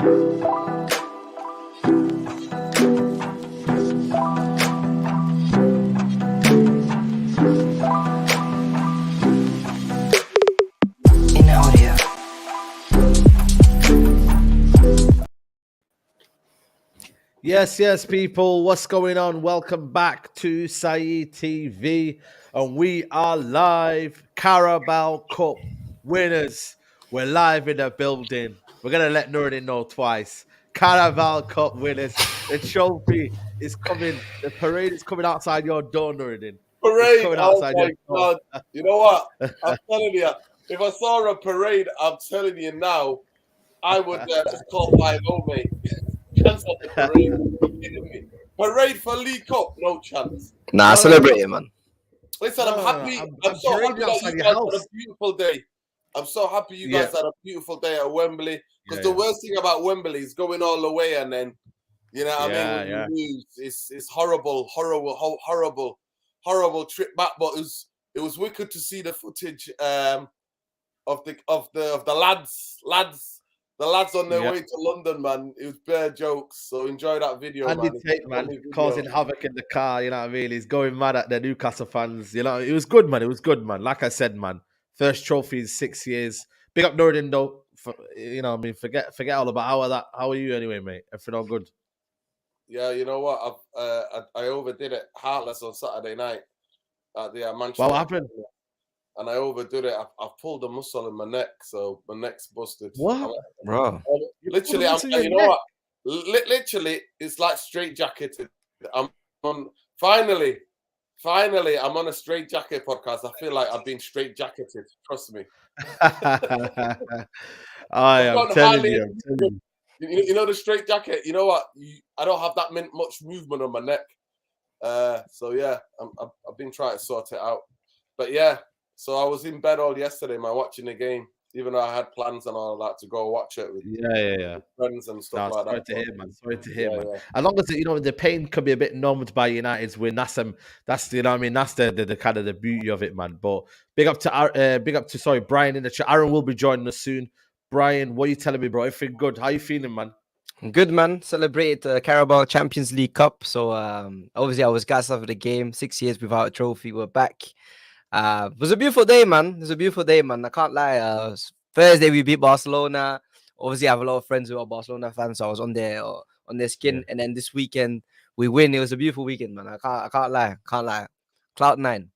Yes, people. What's going on? Welcome back to Saeed TV. And we are live. Carabao Cup winners. We're live in the building. We're going to let Nuruddin know twice. Carabao Cup winners. The trophy is coming. The parade is coming outside your door, Nuruddin. Parade? Oh my God. You know what? I'm telling you, if I saw a parade, I'm telling you now, I would just call 5-0, mate. Cancel the parade. Parade for League Cup, no chance. Nah, celebrate it, man. Listen, I'm happy. I'm so happy that you guys had a beautiful day. I'm so happy you guys had a beautiful day at Wembley. Because the worst thing about Wembley is going all the way and then, you know what I mean? When you lose, it's horrible trip back. But it was wicked to see the footage of the lads on their way to London, man. It was bare jokes. So enjoy that video, Andy Tate, man, causing havoc in the car, you know what I mean? He's going mad at the Newcastle fans. You know, it was good, man. It was good, man. Like I said, man, first trophy in 6 years. Big up Nuruddin, though. You know what I mean? Forget all about how are you anyway, mate? Everything all good? Yeah, you know what? I overdid it. Heartless on Saturday night at the Manchester. What happened? And I overdid it. I pulled a muscle in my neck, so my neck's busted. What, bro? Literally, you know what? Literally, it's like straightjacketed. I'm on finally. I'm on a straightjacket podcast. I feel like I've been straightjacketed. Trust me. I am telling you. You know the straightjacket. You know what? I don't have that much movement on my neck. So yeah, I've been trying to sort it out. But yeah. So I was in bed all yesterday, man, watching the game, even though I had plans and all that to go watch it with friends and stuff like that. Sorry to hear, man. Sorry to hear, man. As long as the pain can be a bit numbed by United's win, that's you know what I mean. That's the kind of the beauty of it, man. But big up to Brian in the chat. Aaron will be joining us soon. Brian, what are you telling me, bro? Everything good? How you feeling, man? Good, man. Celebrated the Carabao Champions League Cup. So obviously I was gassed off of the game. 6 years without a trophy. We're back. It was a beautiful day, man. I can't lie. Thursday we beat Barcelona. Obviously, I have a lot of friends who are Barcelona fans, so I was on their skin. Yeah. And then this weekend we win. It was a beautiful weekend, man. I can't lie. Cloud nine.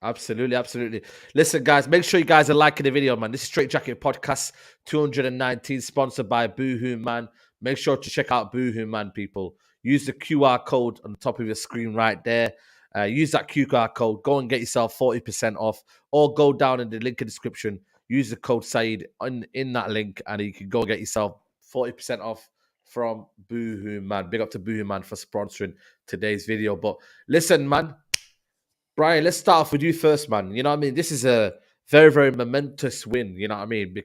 Absolutely. Listen, guys, make sure you guys are liking the video, man. This is Straightjacket Podcast 219, sponsored by Boohoo Man. Make sure to check out Boohoo Man, people. Use the QR code on the top of your screen right there. Use that QR code. Go and get yourself 40% off, or go down in the link in the description. Use the code Saeed in that link, and you can go get yourself 40% off from Boohoo Man. Big up to Boohoo Man for sponsoring today's video. But listen, man, Brian, let's start off with you first, man. You know what I mean? This is a very, very momentous win. You know what I mean?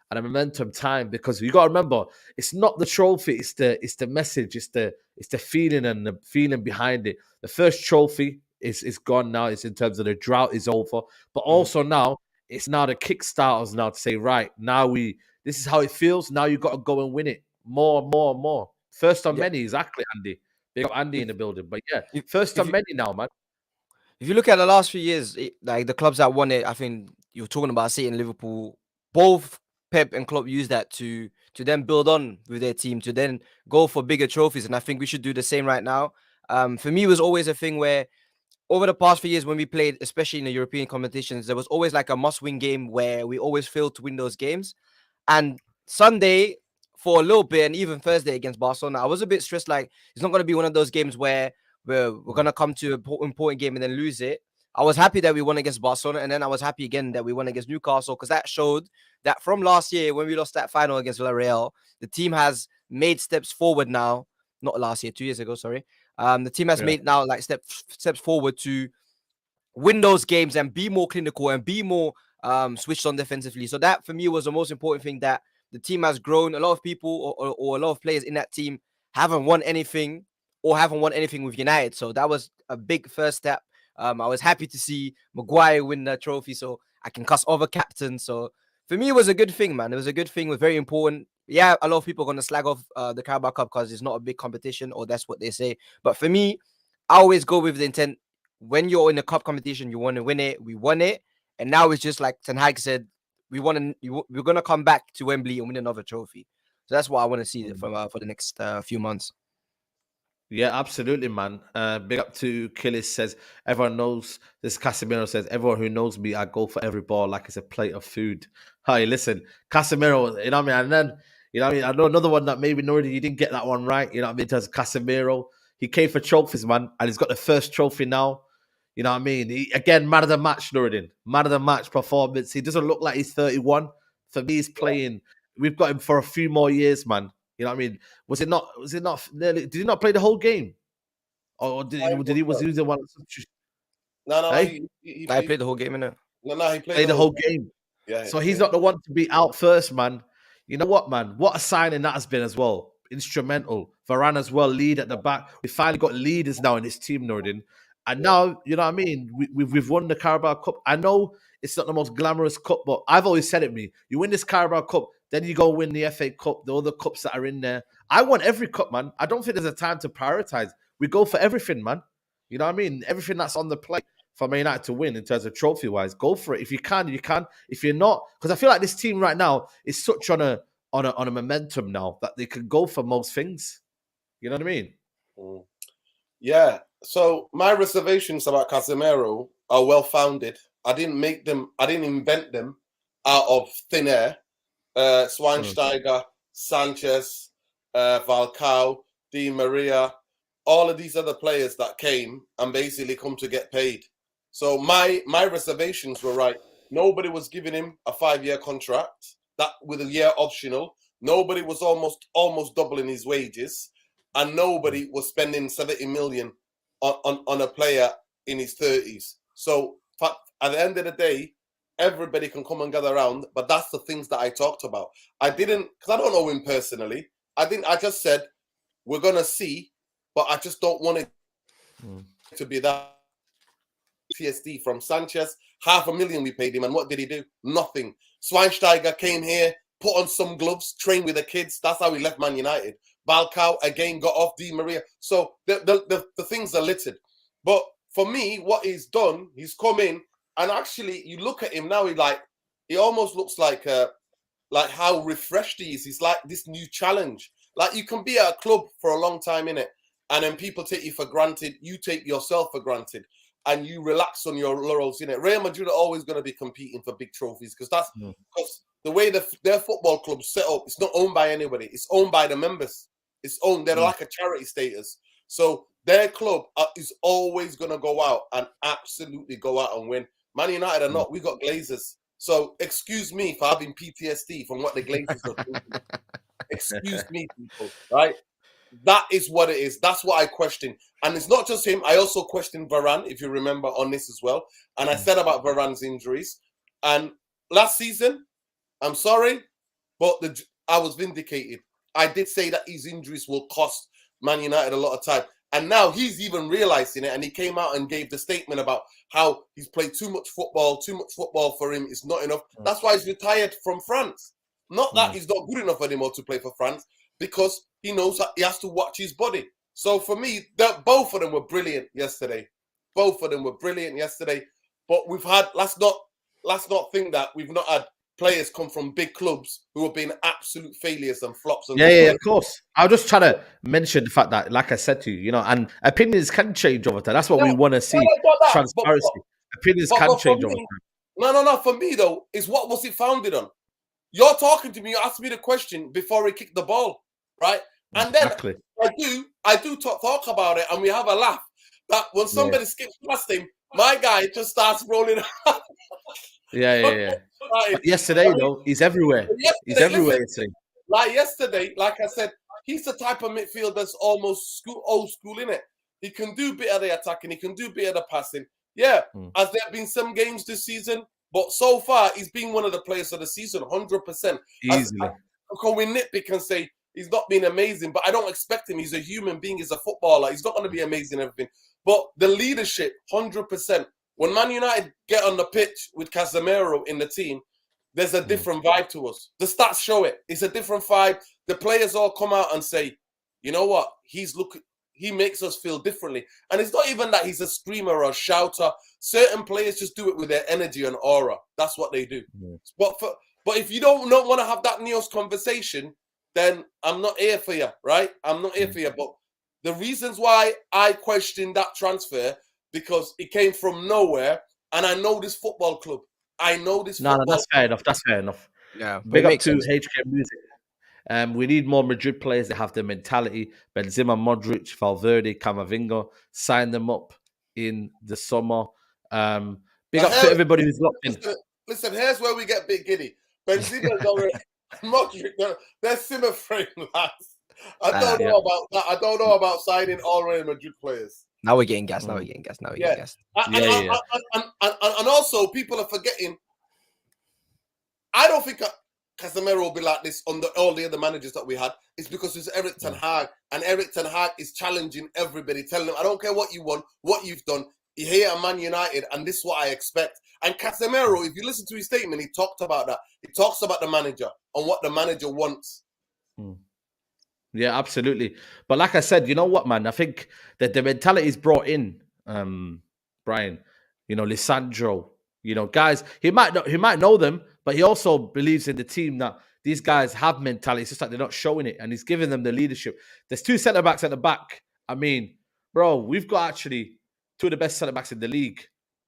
And a momentum time, because you got to remember, it's not the trophy, it's the message, it's the feeling and the feeling behind it. The first trophy is gone now. It's in terms of the drought is over, but also now it's now the kickstarters now to say, right, now this is how it feels. Now you got to go and win it more. First on many, exactly, Andy. Big up Andy in the building, but first on many now, man. If you look at the last few years, like the clubs that won it, I think you're talking about City and Liverpool, both Pep and Klopp use that to then build on with their team, to then go for bigger trophies. And I think we should do the same right now. For me, it was always a thing where over the past few years when we played, especially in the European competitions, there was always like a must-win game where we always failed to win those games. And Sunday, for a little bit, and even Thursday against Barcelona, I was a bit stressed. Like, it's not going to be one of those games where we're going to come to an important game and then lose it. I was happy that we won against Barcelona, and then I was happy again that we won against Newcastle, because that showed that from last year when we lost that final against Villarreal, the team has made steps forward now. Not last year, 2 years ago, sorry. The team has made now like steps forward to win those games and be more clinical and be more switched on defensively. So that for me was the most important thing, that the team has grown. A lot of people or a lot of players in that team haven't won anything with United. So that was a big first step. I was happy to see Maguire win the trophy, so I can cuss other captains. So for me, it was a good thing, man. It was a good thing. It was very important. yeah, a lot of people are going to slag off the Carabao Cup because it's not a big competition, or that's what they say. But for me, I always go with the intent. When you're in a cup competition, you want to win it. We won it. And now it's just like Ten Hag said, we're going to come back to Wembley and win another trophy. So that's what I want to see from for the next few months. Yeah, absolutely, man. Big up to Killis says, everyone knows, this Casemiro says, everyone who knows me, I go for every ball like it's a plate of food. Hi, listen, Casemiro, you know what I mean? And then, you know what I mean? I know another one that maybe, Nordy, you didn't get that one right. You know what I mean? In terms of Casemiro, he came for trophies, man. And he's got the first trophy now. You know what I mean? Again, man of the match, Nuruddin. Man of the match performance. He doesn't look like he's 31. For me, he's playing. We've got him for a few more years, man. You know what I mean? Was it not nearly, did he not play the whole game? Or did he was he the one? No, Hey? he played the whole game, innit? No, he played the whole game. Yeah. So he's not the one to be out first, man. You know what, man? What a signing that has been as well. Instrumental. Varane as well, lead at the back. We finally got leaders now in this team, Nordin. And now, you know what I mean? We've won the Carabao Cup. I know it's not the most glamorous cup, but I've always said it, you win this Carabao Cup, then you go win the FA Cup, the other cups that are in there. I want every cup, man. I don't think there's a time to prioritize. We go for everything, man. You know what I mean? Everything that's on the plate for Man United to win in terms of trophy-wise, go for it. If you can, you can. If you're not, because I feel like this team right now is such on a momentum now that they can go for most things. You know what I mean? Yeah. So my reservations about Casemiro are well-founded. I didn't make them. I didn't invent them out of thin air. Schweinsteiger, Sanchez, Falcao, Di Maria, all of these other players that came and basically come to get paid. So my reservations were right. Nobody was giving him a 5-year contract that with a year optional. Nobody was almost doubling his wages, and nobody was spending 70 million on a player in his 30s. So at the end of the day, everybody can come and gather around, but that's the things that I talked about. I didn't, because I don't know him personally. I just said, we're going to see, but I just don't want it to be that PTSD from Sanchez. 500,000 we paid him, and what did he do? Nothing. Schweinsteiger came here, put on some gloves, trained with the kids. That's how he left Man United. Falcao, again, got off Di Maria. So the things are littered. But for me, what he's done, he's come in, and actually, you look at him now, he almost looks like how refreshed he is. He's like this new challenge. Like, you can be at a club for a long time, innit? And then people take you for granted. You take yourself for granted. And you relax on your laurels, innit? Real Madrid are always going to be competing for big trophies because that's because the way their football club's set up, it's not owned by anybody. It's owned by the members. It's owned. They're like a charity status. So their club is always going to go out and absolutely go out and win. Man United are not. We got Glazers. So excuse me for having PTSD from what the Glazers are doing. Excuse me, people, right? That is what it is. That's what I question. And it's not just him. I also question Varane, if you remember, on this as well. And I said about Varane's injuries. And last season, I'm sorry, but I was vindicated. I did say that his injuries will cost Man United a lot of time. And now he's even realizing it. And he came out and gave the statement about how he's played too much football for him. It's not enough. That's why he's retired from France. Not that he's not good enough anymore to play for France, because he knows that he has to watch his body. So for me, both of them were brilliant yesterday. Both of them were brilliant yesterday. But we've had, let's not think that we've not had players come from big clubs who have been absolute failures and flops. And yeah, of course. I was just trying to mention the fact that, like I said to you, and opinions can change over time. That's what we want to see. Transparency. Opinions can change over time. No. For me, though, is what was it founded on? You're talking to me. You asked me the question before he kicked the ball, right? And then I do talk about it, and we have a laugh. That when somebody skips past him, my guy just starts rolling around. Yeah. Yesterday, though, he's everywhere. He's everywhere. Yesterday, like I said, he's the type of midfielder that's almost old school, innit? He can do a bit of the attacking. He can do a bit of the passing. Yeah. Has there been some games this season? But so far, he's been one of the players of the season, 100%. Easily. Can we nitpick and say he's not been amazing? But I don't expect him. He's a human being. He's a footballer. He's not going to be amazing and everything. But the leadership, 100%. When Man United get on the pitch with Casemiro in the team, there's a different vibe to us. The stats show it. It's a different vibe. The players all come out and say, you know what? He makes us feel differently. And it's not even that he's a screamer or a shouter. Certain players just do it with their energy and aura. That's what they do. But if you don't want to have that Neos conversation, then I'm not here for you, right? I'm not here for you. But the reasons why I question that transfer, because it came from nowhere, and I know this football club. I know this football No, that's fair enough. That's fair enough. Yeah, Big up to HK Music. We need more Madrid players that have the mentality. Benzema, Modric, Valverde, Camavinga. Sign them up in the summer. Big up to everybody who's locked in. Listen, here's where we get big giddy. Benzema's already, Modric, they're simmer frame lads. I don't know about that. I don't know about signing all Real Madrid players. Now we're getting gas. Now we're getting gas. And also, people are forgetting. I don't think Casemiro will be like this on all the other managers that we had. It's because it's Eric Ten Hag, and Eric Ten Hag is challenging everybody, telling them, I don't care what you want, what you've done. You're here at Man United, and this is what I expect. And Casemiro, if you listen to his statement, he talked about that. He talks about the manager and what the manager wants. Yeah, absolutely. But like I said, you know what, man? I think that the mentality is brought in, Brian. You know, Lisandro. You know, guys, he might know them, but he also believes in the team that these guys have mentality. It's just like they're not showing it, and he's giving them the leadership. There's 2 centre-backs at the back. I mean, bro, we've got actually 2 of the best centre-backs in the league,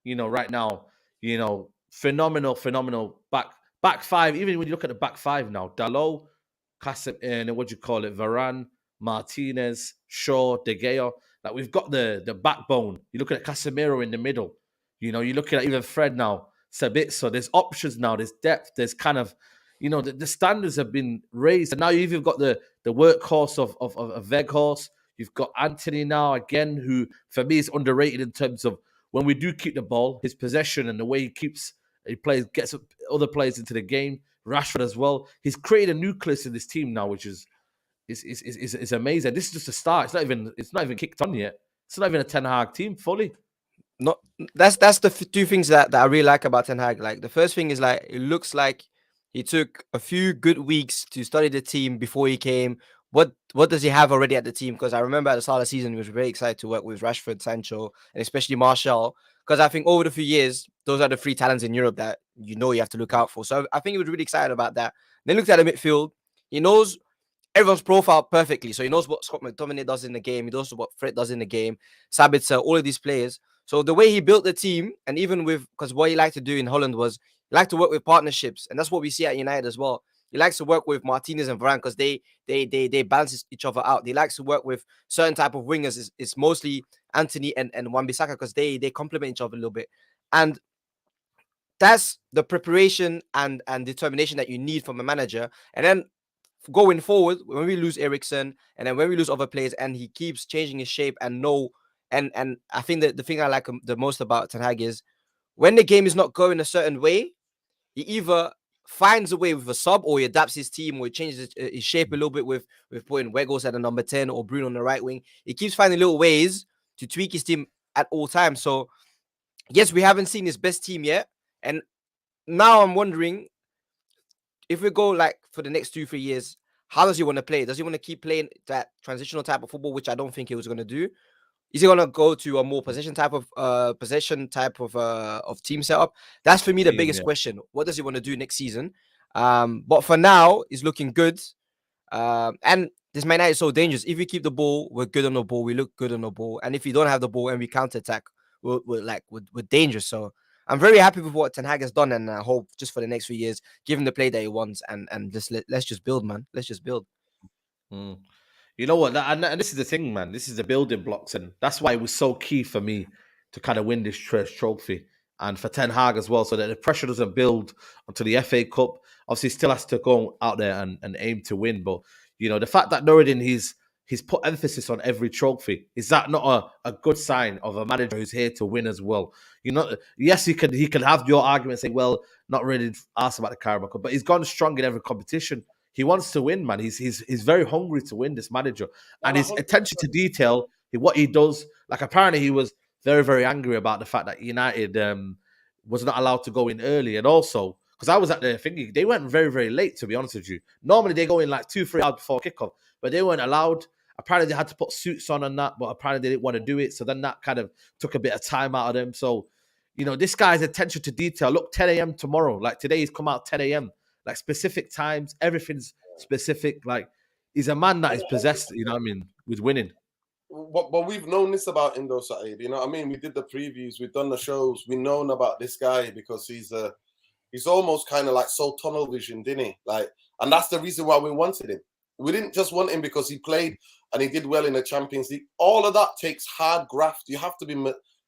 you know, right now. You know, phenomenal back 5. Even when you look at the back 5 now, Dalot, and what do you call it? Varane, Martinez, Shaw, De Gea. Like, we've got the backbone. You look at Casemiro in the middle. You know, you're looking at even Fred now, Sabitzer. There's options now. There's depth. There's kind of, you know, the standards have been raised. And now you've even got the workhorse of Weghorst. You've got Anthony now, again, who for me is underrated in terms of when we do keep the ball, his possession and the way he plays, gets other players into the game. Rashford as well. He's created a nucleus in this team now, which is amazing. This is just a start. It's not even kicked on yet. It's not even a Ten Hag team fully. Not that's the 2 things that I really like about Ten Hag. Like, the first thing is, like, it looks like he took a few good weeks to study the team before he came. What does he have already at the team? Because I remember at the start of the season, he was very excited to work with Rashford, Sancho, and especially Martial. Because I think over the few years, those are the 3 talents in Europe that you have to look out for. So I think he was really excited about that. Then looked at the midfield. He knows everyone's profile perfectly. So he knows what Scott McTominay does in the game. He knows what Fred does in the game. Sabitzer, all of these players. So the way he built the team, and even because what he liked to do in Holland was he liked to work with partnerships, and that's what we see at United as well. He likes to work with Martinez and Varane because they balance each other out. He likes to work with certain type of wingers. It's mostly Anthony and Wan-Bissaka because they complement each other a little bit, and that's the preparation and determination that you need from a manager. And then going forward, when we lose Eriksen and then when we lose other players, and he keeps changing his shape and I think that the thing I like the most about Ten Hag is when the game is not going a certain way, he either finds a way with a sub, or he adapts his team, or he changes his shape a little bit with putting Weghorst at the number 10 or Bruno on the right wing. He keeps finding little ways to tweak his team at all times. So yes, we haven't seen his best team yet, and now I'm wondering if we go like for the next 2-3 years, how does he want to play? Does he want to keep playing that transitional type of football, which I don't think he was going to do? Is he gonna go to a more possession type of team setup? That's for me the biggest question. What does he want to do next season? But for now, he's looking good. And this Man United is so dangerous. If we keep the ball, we're good on the ball. We look good on the ball. And if we don't have the ball and we counter attack, we're dangerous. So I'm very happy with what Ten Hag has done, and I hope just for the next few years, give him the play that he wants, and let's just build, man. Let's just build. You know what? And this is the thing, man. This is the building blocks. And that's why it was so key for me to kind of win this trophy. And for Ten Hag as well, so that the pressure doesn't build onto the FA Cup. Obviously, still has to go out there and aim to win. But, you know, the fact that Nuruddin, he's put emphasis on every trophy, is that not a good sign of a manager who's here to win as well? You know, yes, he can have your argument, say, well, not really asked about the Carabao Cup, but he's gone strong in every competition. He wants to win, man. He's very hungry to win, this manager. And his attention to detail, what he does, like apparently he was very, very angry about the fact that United was not allowed to go in early. And also, because I was at the thingy. They went very, very late, to be honest with you. Normally they go in like 2-3 hours before kickoff, but they weren't allowed. Apparently they had to put suits on and that, but apparently they didn't want to do it. So then that kind of took a bit of time out of them. So, this guy's attention to detail. Look, 10 a.m. tomorrow. Like today he's come out 10 a.m. Like specific times. Everything's specific. Like he's a man that is possessed, with winning. But we've known this about him though, Saeed. You know what I mean? We did the previews, we've done the shows, we've known about this guy because he's almost kind of like so tunnel vision, didn't he? Like, and that's the reason why we wanted him. We didn't just want him because he played and he did well in the Champions League. All of that takes hard graft. You have to be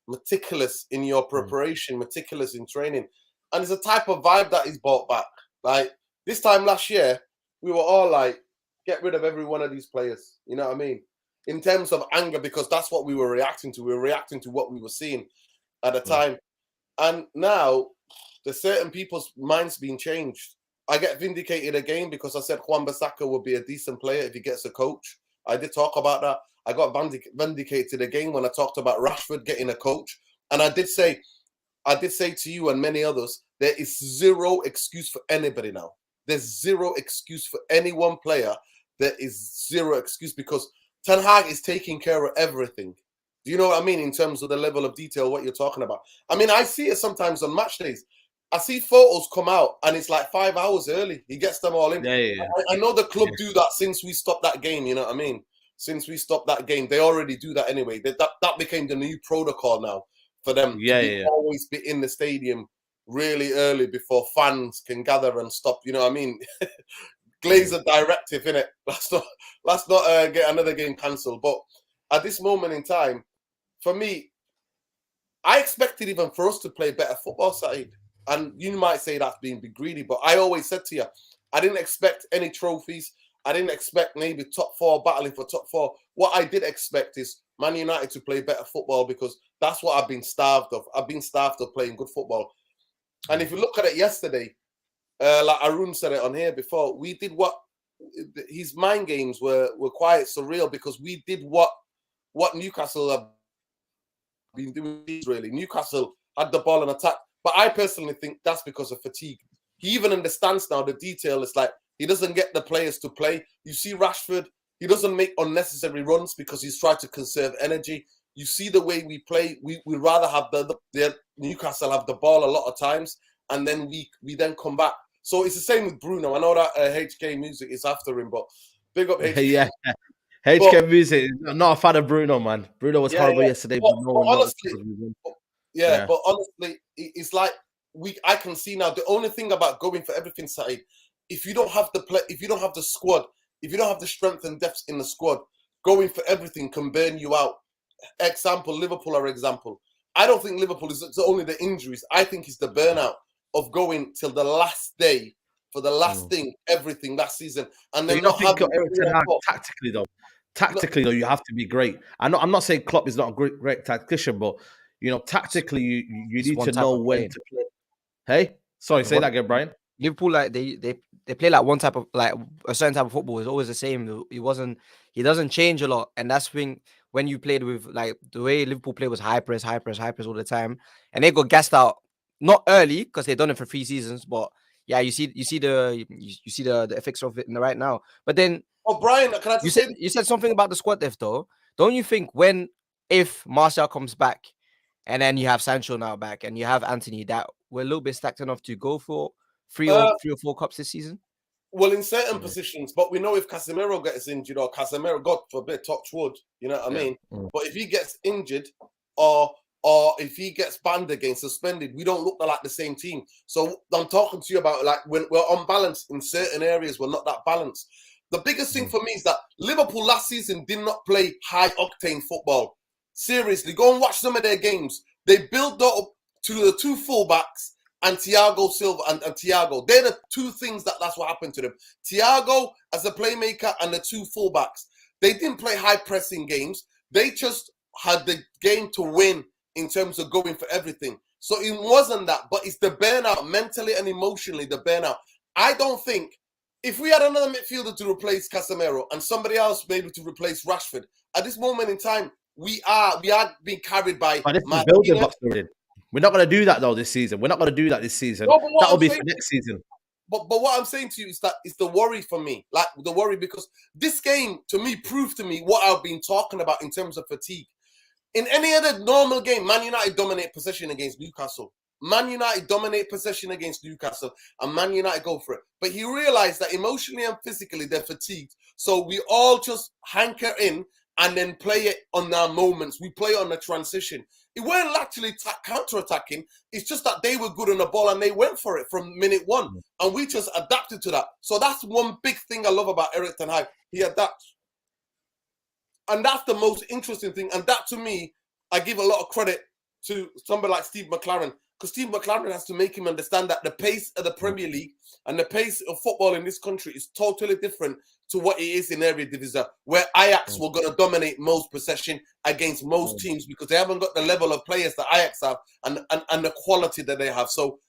meticulous in your preparation, meticulous in training. And it's a type of vibe that he's brought back. Like this time last year, we were all like, get rid of every one of these players. You know what I mean? In terms of anger, because that's what we were reacting to. We were reacting to what we were seeing at the time. And now there's certain people's minds being changed. I get vindicated again because I said Wan-Bissaka would be a decent player if he gets a coach. I did talk about that. I got vindicated again when I talked about Rashford getting a coach. And I did say to you and many others, there is zero excuse for anybody now. There's zero excuse for any one player. There is zero excuse because Ten Hag is taking care of everything. Do you know what I mean? In terms of the level of detail, what you're talking about. I mean, I see it sometimes on match days. I see photos come out and it's like 5 hours early. He gets them all in. Yeah. I know the club do that since we stopped that game. You know what I mean? Since we stopped that game, they already do that anyway. That became the new protocol now for them to always be in the stadium really early before fans can gather and stop. You know what I mean? Glazer directive, innit? Let's not get another game cancelled. But at this moment in time, for me, I expected even for us to play better football side. And you might say that's being greedy, but I always said to you, I didn't expect any trophies. I didn't expect maybe top 4 battling for top 4. What I did expect is Man United to play better football because that's what I've been starved of. I've been starved of playing good football. And if you look at it yesterday, like Arun said it on here before, we did what his mind games were quite surreal because we did what Newcastle have been doing. Really, Newcastle had the ball and attack, but I personally think that's because of fatigue. He even understands now the detail. It's like he doesn't get the players to play. You see Rashford, he doesn't make unnecessary runs because he's trying to conserve energy. You see the way we play. We'd rather have the Newcastle have the ball a lot of times, and then we then come back. So it's the same with Bruno. I know that HK Music is after him, but big up HK. Yeah, HK Music. I'm not a fan of Bruno, man. Bruno was horrible yesterday. But honestly, but honestly, it's like I can see now. The only thing about going for everything, side, if you don't have the squad, if you don't have the strength and depth in the squad, going for everything can burn you out. Example, Liverpool are example. I don't think Liverpool is only the injuries. I think it's the burnout of going till the last day for the last thing, everything last season, and then not having tactically though, you have to be great. I'm not saying Klopp is not a great tactician, but tactically you need to know when to play. Hey, sorry, say that again, Brian. Liverpool, like they play like one type of, like a certain type of football is always the same. He doesn't change a lot, and that's when you played with, like, the way Liverpool play was high press all the time, and they got gassed out. Not early because they've done it for 3 seasons, but yeah, you see the effects of it right now. But then, Brian, can I you said something about the squad depth though. Don't you think if Martial comes back, and then you have Sancho now back, and you have Anthony, that we're a little bit stacked enough to go for 3 or 4 cups this season? Well, in certain positions, but we know if Casemiro gets injured, or Casemiro, God forbid, touch wood, you know what I mean? But if he gets injured, or if he gets banned again, suspended, we don't look like the same team. So I'm talking to you about, like, when we're unbalanced in certain areas, we're not that balanced. The biggest thing for me is that Liverpool last season did not play high-octane football. Seriously, go and watch some of their games. They built up to the 2 fullbacks and Thiago Silva and Thiago. They're the 2 things that's what happened to them. Thiago as a playmaker and the 2 fullbacks. They didn't play high-pressing games. They just had the game to win in terms of going for everything. So it wasn't that, but it's the burnout, mentally and emotionally, the burnout. I don't think, if we had another midfielder to replace Casemiro and somebody else maybe to replace Rashford, at this moment in time, we are being carried by... But this is building blocks. We're not going to do that though this season. We're not going to do that this season. No, but what That'll I'm be saying- for next season. But what I'm saying to you is that it's the worry for me. Like the worry because this game to me proved to me what I've been talking about in terms of fatigue. In any other normal game, Man United dominate possession against Newcastle. Man United dominate possession against Newcastle, and Man United go for it. But he realized that emotionally and physically they're fatigued. So we all just hanker in and then play it on our moments. We play on the transition. It weren't actually counter-attacking. It's just that they were good on the ball and they went for it from minute one. And we just adapted to that. So that's one big thing I love about Erik Ten Hag. He adapts. And that's the most interesting thing. And that, to me, I give a lot of credit to somebody like Steve McLaren. Because Steve McLaren has to make him understand that the pace of the Premier League and the pace of football in this country is totally different to what it is in Eredivisie, where Ajax were going to dominate most possession against most teams because they haven't got the level of players that Ajax have and the quality that they have. So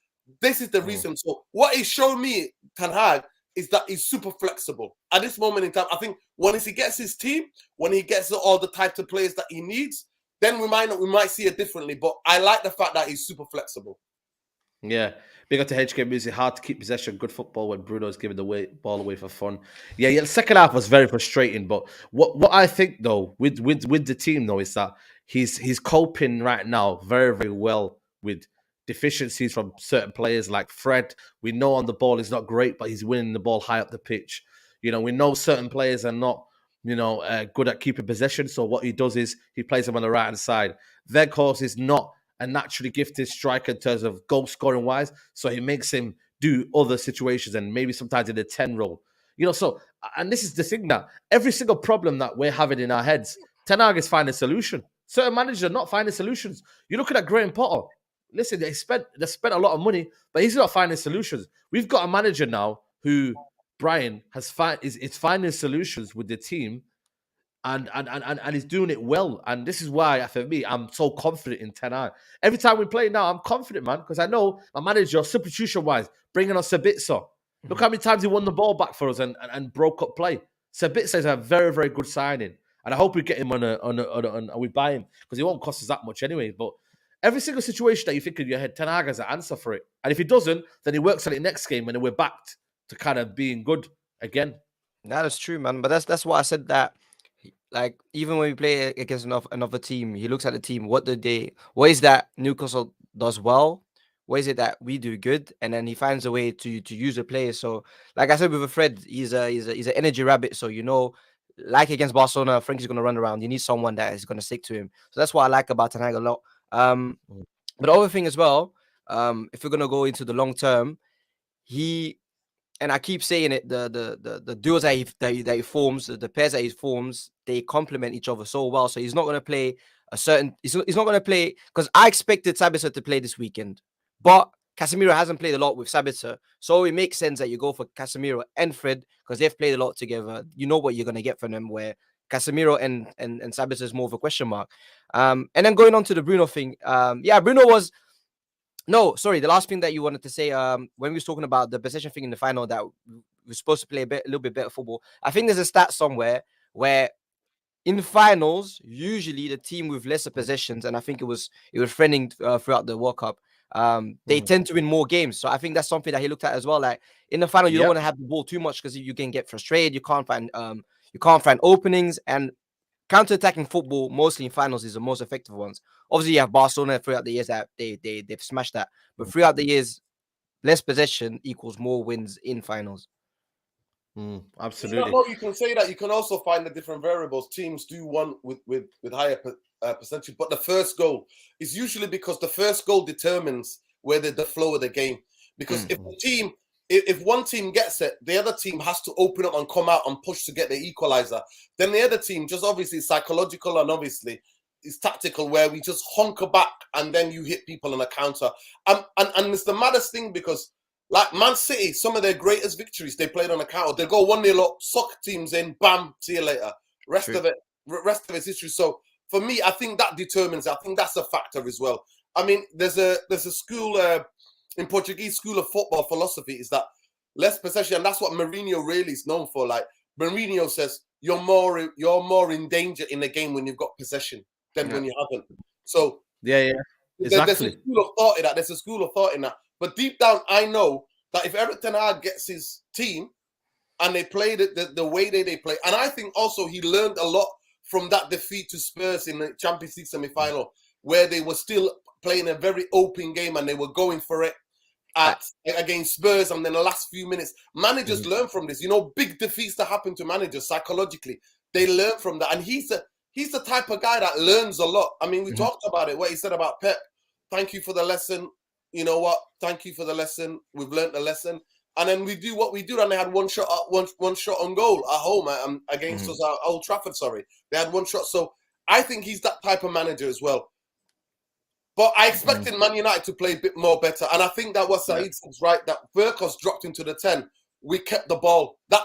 this is the reason. So what he's shown me, Ten Hag, is that he's super flexible. At this moment in time, I think once he gets his team, when he gets all the types of players that he needs, then we might see it differently. But I like the fact that he's super flexible. Yeah. Big up to HK Music. Hard to keep possession. Good football when Bruno's giving the ball away for fun. Yeah. The second half was very frustrating. But what I think though with the team though is that he's coping right now very, very well with deficiencies from certain players like Fred. We know on the ball he's not great, but he's winning the ball high up the pitch. You know, we know certain players are not, good at keeping possession. So what he does is he plays them on the right hand side. Weghorst is not a naturally gifted striker in terms of goal scoring wise. So he makes him do other situations and maybe sometimes in a 10 role. And this is the thing that every single problem that we're having in our heads, Ten Hag is finding a solution. Certain managers are not finding solutions. You're looking at Graham Potter. Listen, they spent a lot of money, but he's not finding solutions. We've got a manager now who Brian is finding solutions with the team, and he's doing it well. And this is why, for me, I'm so confident in Ten Hag. Every time we play now, I'm confident, man, because I know my manager, substitution-wise, bringing on Sabitzer. Look how many times he won the ball back for us and broke up play. Sabitzer is a very, very good signing, and I hope we get him on we buy him because he won't cost us that much anyway. But every single situation that you think in your head, Ten Hag has an answer for it. And if he doesn't, then he works on it next game and then we're back to kind of being good again. That is true, man. But that's why I said that, like, even when we play against another team, he looks at the team. What is that Newcastle does well? What is it that we do good? And then he finds a way to use the players. So, like I said with Fred, he's an energy rabbit. So, like against Barcelona, Frankie's going to run around. You need someone that is going to stick to him. So that's what I like about Ten Hag a lot. But the other thing as well, if we're gonna go into the long term, and I keep saying it, the duos that he forms, the pairs that he forms, they complement each other so well. So he's not gonna play he's not gonna play, because I expected Sabitzer to play this weekend, but Casemiro hasn't played a lot with Sabitzer, so it makes sense that you go for Casemiro and Fred because they've played a lot together. You know what you're gonna get from them, where Casemiro and Sabitzer is more of a question mark. And then going on to the Bruno thing, Bruno was... No, sorry, the last thing that you wanted to say, when we was talking about the possession thing in the final, that we're supposed to play a little bit better football. I think there's a stat somewhere where in the finals, usually the team with lesser possessions, and I think it was trending throughout the World Cup, they tend to win more games. So I think that's something that he looked at as well. Like in the final, you don't want to have the ball too much because you can get frustrated. You can't find openings, and counter-attacking football, mostly in finals, is the most effective ones. Obviously, you have Barcelona throughout the years that they've smashed that. But throughout the years, less possession equals more wins in finals. Absolutely. You can say that. You can also find the different variables. Teams do one with higher percentage, but the first goal is usually because the first goal determines whether the flow of the game. Because if one team gets it, the other team has to open up and come out and push to get the equalizer. Then the other team, just obviously psychological and obviously is tactical, where we just hunker back and then you hit people on a counter. And it's the maddest thing because, like Man City, some of their greatest victories, they played on a counter. They go 1-0 up, suck teams in, bam, see you later. Rest of it's history. So for me, I think that determines it. I think that's a factor as well. I mean, there's a school... in Portuguese school of football philosophy is that less possession, and that's what Mourinho really is known for. Like Mourinho says, you're more in danger in the game when you've got possession than when you haven't. So There's a school of thought in that. There's a school of thought in that. But deep down, I know that if Ten Hag gets his team and they play the way they play, and I think also he learned a lot from that defeat to Spurs in the Champions League semi-final, where they were still playing a very open game and they were going for it against Spurs, and then the last few minutes. Managers learn from this. You know, big defeats that happen to managers psychologically. They learn from that. And he's the type of guy that learns a lot. I mean, we talked about it, what he said about Pep. Thank you for the lesson. You know what? Thank you for the lesson. We've learned the lesson. And then we do what we do. And they had one shot on goal at home against us at Old Trafford, sorry. They had one shot. So I think he's that type of manager as well. But I expected Man United to play a bit more better. And I think that what Saeed says, right, that Burkos dropped into the 10. We kept the ball. That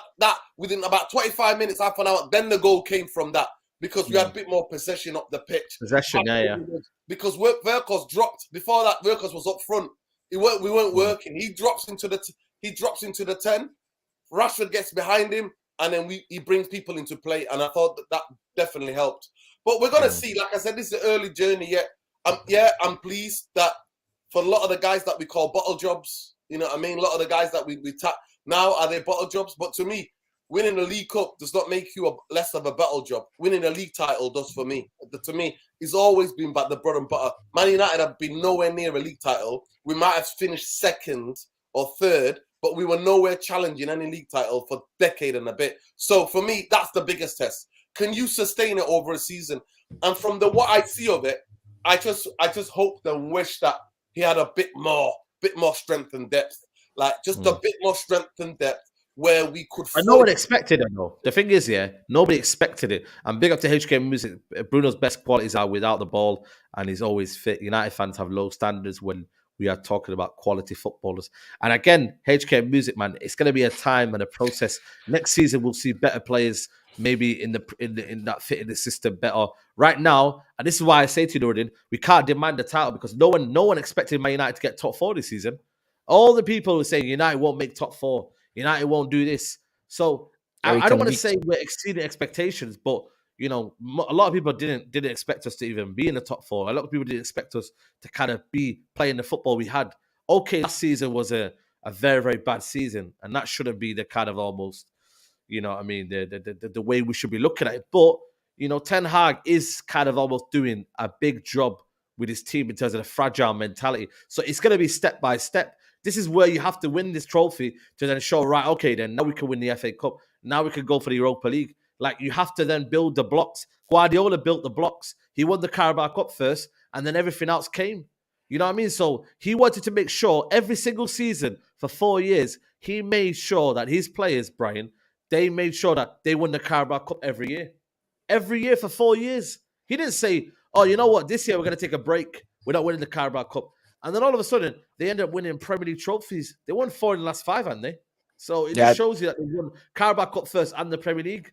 within about 25 minutes, half an hour, then the goal came from that. Because we had a bit more possession up the pitch. Possession, Because Burkos dropped. Before that, Burkos was up front. We weren't working. He drops into the 10. Rashford gets behind him. And then he brings people into play. And I thought that definitely helped. But we're going to see. Like I said, this is an early journey yet. I'm pleased that for a lot of the guys that we call bottle jobs, you know what I mean? A lot of the guys that we tap now, are they bottle jobs? But to me, winning the League Cup does not make you less of a bottle job. Winning a league title does for me. To me, it's always been about the bread and butter. Man United have been nowhere near a league title. We might have finished second or third, but we were nowhere challenging any league title for a decade and a bit. So for me, that's the biggest test. Can you sustain it over a season? And from what I see of it, I just hope and wish that he had a bit more strength and depth, like just a bit more strength and depth where we could. And no one expected it, though. The thing is, nobody expected it. And big up to HK Music. Bruno's best qualities are without the ball, and he's always fit. United fans have low standards when we are talking about quality footballers. And again, HK Music, man, it's going to be a time and a process. Next season, we'll see better players. Maybe in that fit in the system better. Right now, and this is why I say to you, Nordin, we can't demand the title because no one expected Man United to get top 4 this season. All the people were saying United won't make top 4, United won't do this. So I don't want to say we're exceeding expectations, but you know, a lot of people didn't expect us to even be in the top 4. A lot of people didn't expect us to kind of be playing the football we had. Okay, last season was a very, very bad season, and that shouldn't be the kind of almost. You know what I mean? The way we should be looking at it. But, you know, Ten Hag is kind of almost doing a big job with his team in terms of the fragile mentality. So it's going to be step by step. This is where you have to win this trophy to then show, right, okay, then now we can win the FA Cup. Now we can go for the Europa League. Like, you have to then build the blocks. Guardiola built the blocks. He won the Carabao Cup first, and then everything else came. You know what I mean? So he wanted to make sure every single season for 4 years, he made sure that his players, Brian, they made sure that they won the Carabao Cup every year. Every year for 4 years. He didn't say, oh, you know what? This year we're going to take a break. We're not winning the Carabao Cup. And then all of a sudden, they end up winning Premier League trophies. They won 4 in the last 5, haven't they? So it just shows you that they won Carabao Cup first and the Premier League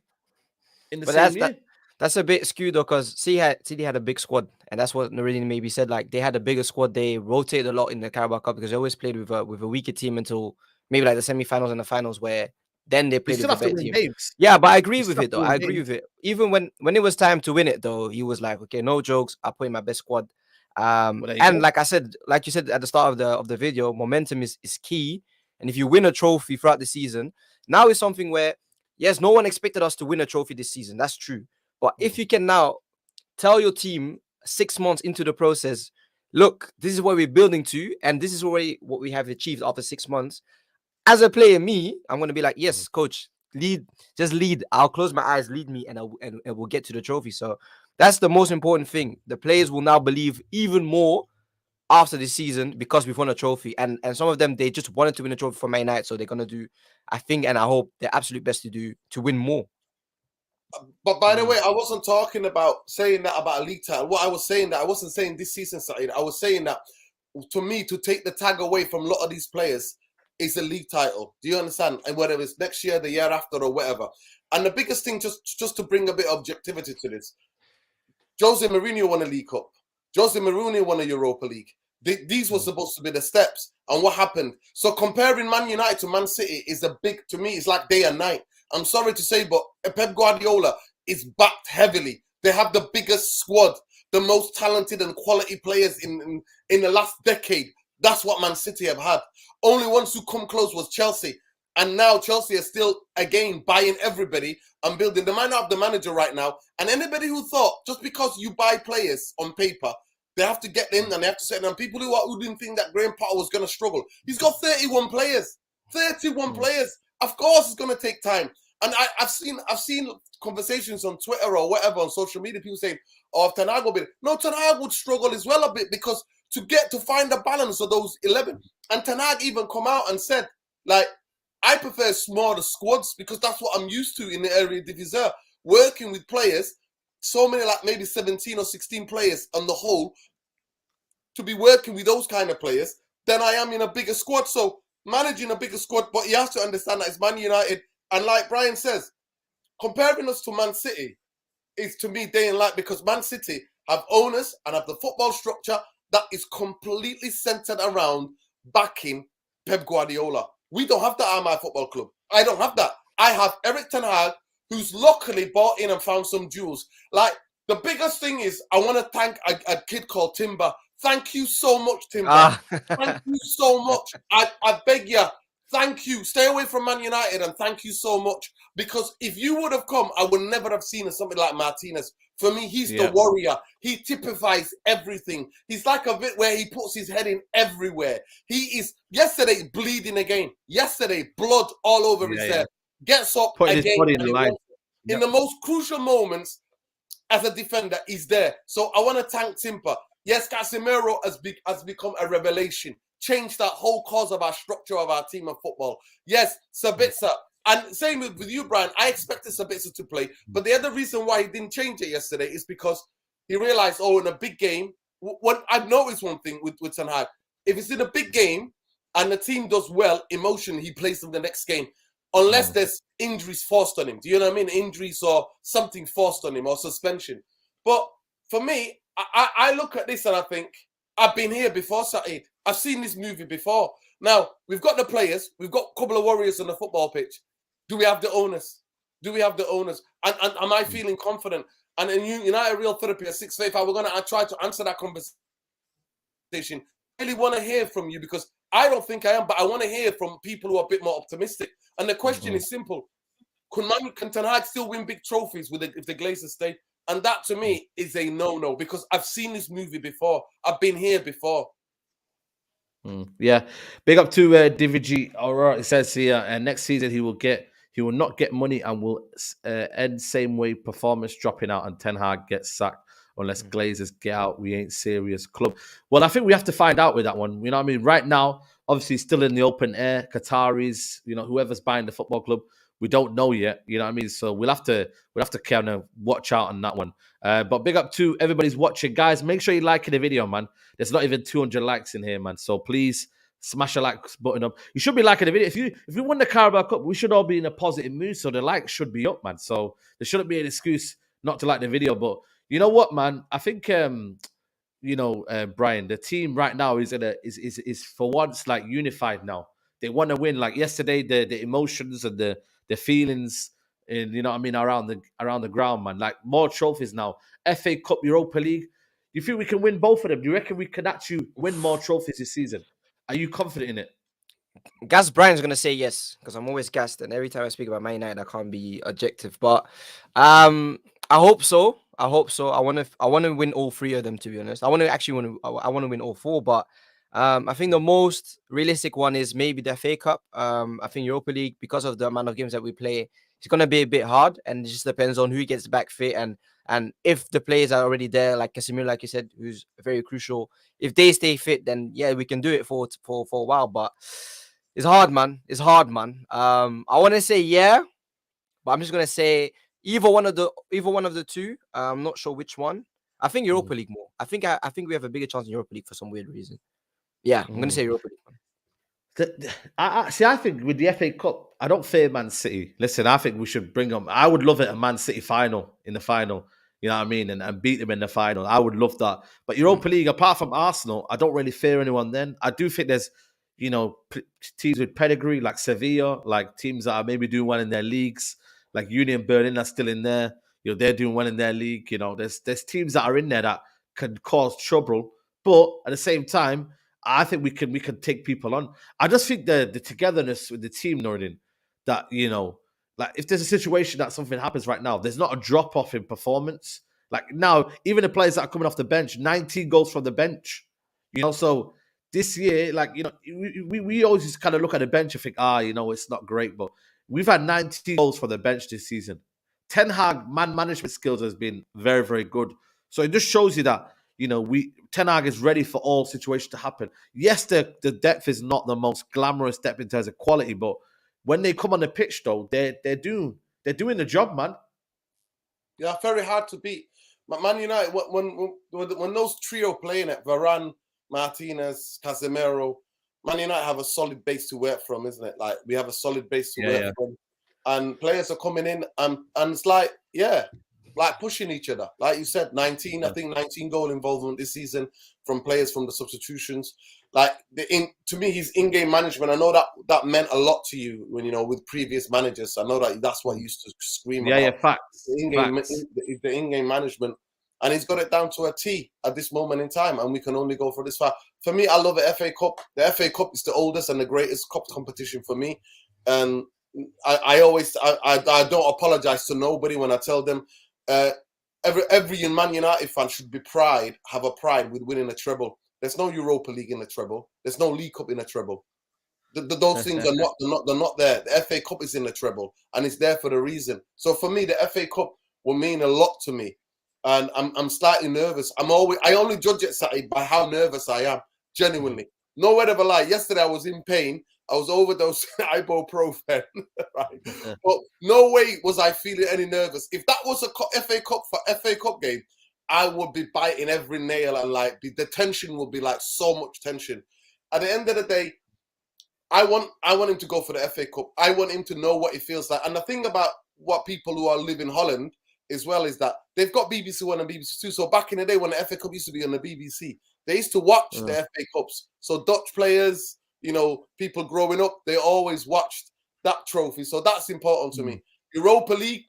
in the same year. That's a bit skewed, though, because City had a big squad. And that's what Noreen maybe said. Like, they had a bigger squad. They rotated a lot in the Carabao Cup because they always played with a weaker team until maybe like the semi-finals and the finals where then they played with a better team. Games. Yeah, but I agree with it, though. I agree with it. Even when it was time to win it, though, he was like, okay, no jokes. I'll put in my best squad. And like you said at the start of the video, momentum is key. And if you win a trophy throughout the season, now it's something where, yes, no one expected us to win a trophy this season. That's true. But if you can now tell your team 6 months into the process, look, this is what we're building to, and this is already what we have achieved after 6 months. As a player, I'm going to be like, yes, coach, just lead. I'll close my eyes, lead me, and we'll get to the trophy. So that's the most important thing. The players will now believe even more after this season because we've won a trophy. And some of them, they just wanted to win a trophy for Man United. So they're going to do, I think, and I hope, their absolute best to win more. But by the way, I wasn't talking about saying that about a league title. What I was saying that I wasn't saying this season, Saeed. I was saying that to me, to take the tag away from a lot of these players is a league title. Do you understand? And whether it's next year, the year after, or whatever. And the biggest thing, just to bring a bit of objectivity to this, Jose Mourinho won a League Cup. Jose Mourinho won a Europa League. These were supposed to be the steps. And what happened? So comparing Man United to Man City is to me, it's like day and night. I'm sorry to say, but Pep Guardiola is backed heavily. They have the biggest squad. the most talented and quality players in the last decade. That's what Man City have had. Only ones who come close was Chelsea. And now Chelsea is still, again, buying everybody and building. They might not have the manager right now. And anybody who thought, just because you buy players on paper, they have to get in and they have to set them. People who didn't think that Graham Potter was going to struggle. He's got 31 players. 31 players. Of course it's going to take time. And I've seen conversations on Twitter or whatever on social media, people saying, oh, if Ten Hag will be... No, Ten Hag would struggle as well a bit because to find the balance of those 11. And Ten Hag even come out and said, like, I prefer smaller squads because that's what I'm used to in the Eredivisie, working with players, so many, like maybe 17 or 16 players on the whole, to be working with those kind of players than I am in a bigger squad. So managing a bigger squad, but he has to understand that it's Man United. And like Brian says, comparing us to Man City is, to me, day and night, because Man City have owners and have the football structure that is completely centered around backing Pep Guardiola. We don't have that at my football club. I don't have that. I have Eric Ten Hag, who's luckily bought in and found some jewels. Like, the biggest thing is, I want to thank a kid called Timber. Thank you so much, Timber. Thank you so much. I beg you, thank you. Stay away from Man United and thank you so much. Because if you would have come, I would never have seen something like Martinez. For me, he's the warrior. He typifies everything. He's like a bit where he puts his head in everywhere. He is, yesterday, bleeding again. Yesterday, blood all over his head. Gets up putting again. His body in the line. In the most crucial moments, as a defender, he's there. So I want to thank Timber. Yes, Casemiro has become a revelation. Changed that whole cause of our structure of our team of football. Yes, Sabitzer. And same with you, Brian. I expected Sabitzer to play. But the other reason why he didn't change it yesterday is because he realized, oh, in a big game, I've noticed one thing with Ten Hag. If it's in a big game and the team does well, emotionally, he plays them the next game. Unless there's injuries forced on him. Do you know what I mean? Injuries or something forced on him or suspension. But for me, I look at this and I think, I've been here before, Saeed. I've seen this movie before. Now, we've got the players. We've got a couple of warriors on the football pitch. Do we have the owners? Do we have the owners? And am I feeling confident? And in United Real Therapy at 6:35, we're going to try to answer that conversation. I really want to hear from you because I don't think I am, but I want to hear from people who are a bit more optimistic. And the question is simple. Can Ten Hag still win big trophies if the Glazers stay? And that, to me, is a no-no because I've seen this movie before. I've been here before. Yeah. Big up to Divigi. All right, it says here, next season he will not get money and will end same way, performance dropping out and Ten Hag gets sacked unless Glazers get out. We ain't serious club. Well, I think we have to find out with that one. You know what I mean? Right now, obviously still in the open air, Qataris, whoever's buying the football club. We don't know yet, you know what I mean? So we'll have to kind of watch out on that one. But big up to everybody's watching. Guys, make sure you're liking the video, man. There's not even 200 likes in here, man. So please smash the like button up. You should be liking the video. If we win the Carabao Cup, we should all be in a positive mood. So the likes should be up, man. So there shouldn't be an excuse not to like the video. But you know what, man? I think Brian, the team right now is for once like unified now. They want to win. Like yesterday, the emotions and the feelings and around the ground, man. Like more trophies now. FA Cup, Europa League. You feel we can win both of them? Do you reckon we can actually win more trophies this season? Are you confident in it? Gas Brian's gonna say yes because I'm always gassed, and every time I speak about Man United, I can't be objective. But I hope so. I want to win all three of them. To be honest, I want to win all four. But I think the most realistic one is maybe the FA Cup. I think Europa League, because of the amount of games that we play, it's gonna be a bit hard, and it just depends on who gets back fit and if the players are already there, like Casemiro, like you said, who's very crucial. If they stay fit, then yeah, we can do it for a while. But it's hard, man. I want to say yeah, but I'm just gonna say either one of the two. I'm not sure which one. I think Europa League more. I think we have a bigger chance in Europa League for some weird reason. Yeah, I'm gonna say Europa League. I think with the FA Cup, I don't fear Man City. Listen, I think we should bring them. I would love it a Man City in the final. You know what I mean? And beat them in the final. I would love that. But Europa League, apart from Arsenal, I don't really fear anyone then. I do think there's, teams with pedigree like Sevilla, like teams that are maybe doing well in their leagues, like Union Berlin are still in there. They're doing well in their league. There's teams that are in there that can cause trouble. But at the same time, I think we can take people on. I just think the togetherness with the team, Nordin, that like if there's a situation that something happens right now, there's not a drop off in performance. Like now, even the players that are coming off the bench, 19 goals from the bench. So this year, like we always just kind of look at the bench and think, it's not great, but we've had 19 goals from the bench this season. Ten Hag man management skills has been very, very good. So it just shows you that Ten Hag is ready for all situations to happen. Yes, the depth is not the most glamorous depth in terms of quality, but when they come on the pitch, though, they're doing the job, man. Yeah, very hard to beat. Man United, when those trio playing it, Varane, Martinez, Casemiro, Man United have a solid base to work from, isn't it? Like we have a solid base to work from, and players are coming in, and it's like pushing each other. Like you said, 19, I think 19 goal involvement this season from players from the substitutions. Like to me, his in-game management, I know that meant a lot to you when with previous managers. I know that's what you used to scream about. Yeah, facts. The in-game management, and he's got it down to a T at this moment in time, and we can only go for this far. For me, I love the FA Cup. The FA Cup is the oldest and the greatest cup competition for me, and I don't apologize to nobody when I tell them. Every Man United fan should have a pride with winning a treble. There's no Europa League in the treble. There's no League Cup in the treble. Those things are not there. The FA Cup is in the treble, and it's there for the reason. So for me, the FA Cup will mean a lot to me, and I'm slightly nervous. I only judge it, Saturday, by how nervous I am. Genuinely, no word of a lie. Yesterday I was in pain. I was overdosed ibuprofen, right? But no way was I feeling any nervous. If that was a FA Cup game, I would be biting every nail, and the tension would be like so much tension. At the end of the day, I want him to go for the FA Cup. I want him to know what it feels like. And the thing about what people who live in Holland as well is that they've got BBC One and BBC Two. So back in the day when the FA Cup used to be on the BBC, they used to watch the FA Cups. So Dutch players, people growing up, they always watched that trophy. So that's important to me. Europa League,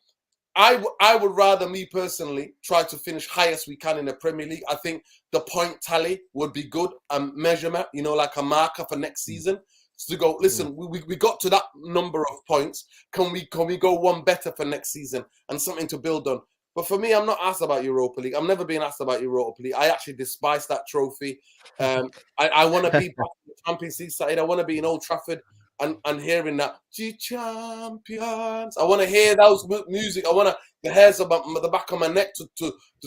I would rather, me personally, try to finish highest we can in the Premier League. I think the point tally would be good, measurement, like a marker for next season. So to go, listen, we got to that number of points. Can we go one better for next season and something to build on? But for me, I'm not asked about Europa League. I'm never being asked about Europa League. I actually despise that trophy. I want to be back in the Champions League side. I want to be in Old Trafford and hearing that champions. I want to hear those music. I want the hairs on the back of my neck to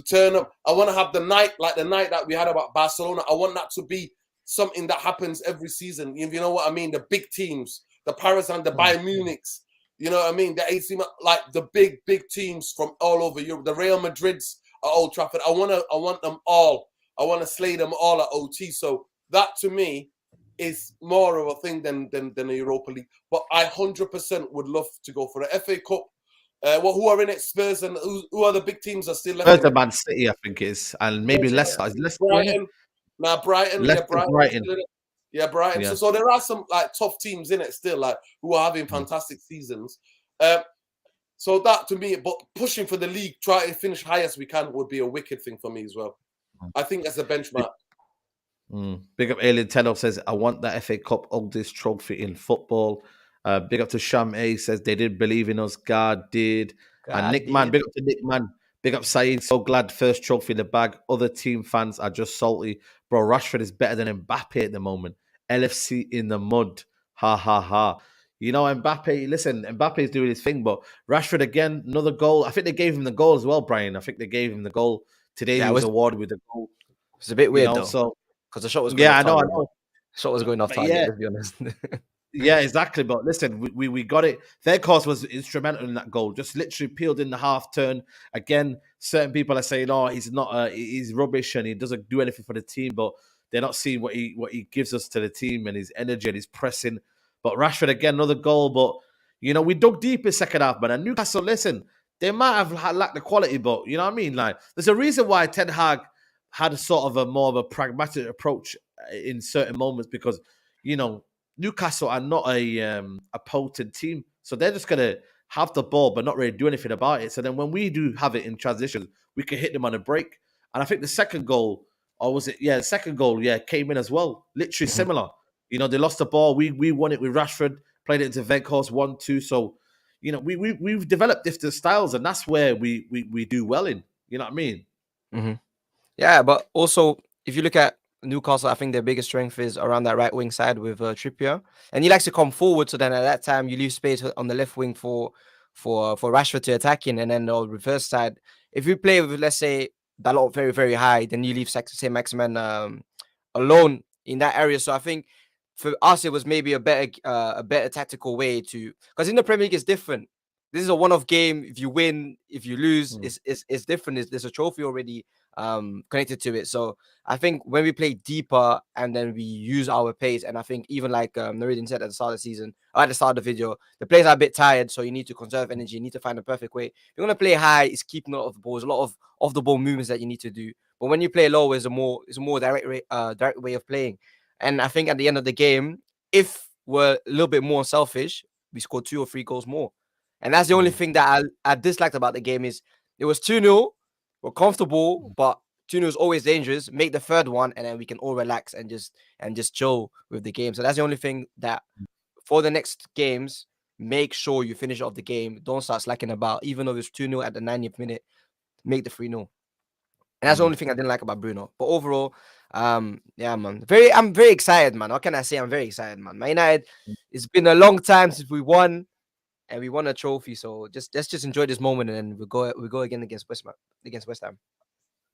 turn up. I want to have the night that we had about Barcelona. I want that to be something that happens every season. You know what I mean? The big teams, the Paris and the Bayern Munichs. You know what I mean? The AC, like the big teams from all over Europe, the Real Madrids at Old Trafford. I want them all. I want to slay them all at OT. So that to me is more of a thing than a Europa League. But I 100% would love to go for the FA Cup. Who are in it? Spurs, and who are the big teams are still left? Spurs and Man City, I think it is, and maybe Leicester. Brighton. Now Brighton. Brighton. Yeah, Brighton. Yeah. So there are some tough teams in it still, who are having fantastic seasons. So that to me, but pushing for the league, try to finish high as we can would be a wicked thing for me as well. I think that's a benchmark. Big up Alien Tenno says, I want that FA Cup oldest trophy in football. Big up to Sham A says they did believe in us. God did. And Nick Man, big up to Nick Man. Big up Saeed. So glad first trophy in the bag. Other team fans are just salty. Bro, Rashford is better than Mbappe at the moment. LFC in the mud. Ha ha ha. Mbappe, listen, Mbappe is doing his thing, but Rashford again, another goal. I think they gave him the goal as well, Brian. I think they gave him the goal. Today he was awarded with the goal. It's a bit weird though. So because the shot was going off target. I know. The shot was going off target, yeah. To be honest. Yeah, exactly. But listen, we got it. Their course was instrumental in that goal. Just literally peeled in the half turn. Again, certain people are saying, "Oh, he's not. He's rubbish and he doesn't do anything for the team." But they're not seeing what he gives us to the team and his energy and his pressing. But Rashford again, another goal. But we dug deep in second half, man. And Newcastle, listen, they might have lacked the quality, but you know what I mean. Like, there's a reason why Ten Hag had a sort of a more of a pragmatic approach in certain moments because Newcastle are not a potent team, so they're just gonna have the ball but not really do anything about it. So then when we do have it in transition, we can hit them on a break. And I think the second goal, or was it? Yeah, the second goal, came in as well. Literally similar. They lost the ball. We won it with Rashford, played it into Veghorst 1-2. So, we've developed different styles, and that's where we do well in. You know what I mean? Yeah, but also if you look at Newcastle, I think their biggest strength is around that right wing side with Trippier, and he likes to come forward. So then at that time, you leave space on the left wing for Rashford to attack in, and then the reverse side. If you play with, let's say, Dalot very very high, then you leave say Maximin alone in that area. So I think for us it was maybe a better tactical way to, because in the Premier League it's different. This is a one-off game. If you win, if you lose, it's different. There's a trophy already connected to it. So I think when we play deeper and then we use our pace, and I think even like Nuruddin said at the start of the season, or at the start of the video, the players are a bit tired, so you need to conserve energy. You need to find the perfect way. If you're gonna play high, it's keeping a lot of the balls, a lot of off the ball movements that you need to do. But when you play low, it's a more direct way of playing. And I think at the end of the game, if we're a little bit more selfish, we scored 2 or 3 goals more. And that's the only thing that I disliked about the game is it was 2-0. We're comfortable, but 2-0 is always dangerous. Make the third one, and then we can all relax and just chill with the game. So that's the only thing that for the next games, make sure you finish off the game. Don't start slacking about. Even though it's 2-0 at the 90th minute, make the 3-0. And that's the only thing I didn't like about Bruno. But overall, yeah, man. I'm very excited, man. What can I say? I'm very excited, man. Man United, it's been a long time since we won. And we won a trophy, so let's just enjoy this moment, and then we go again against West Ham.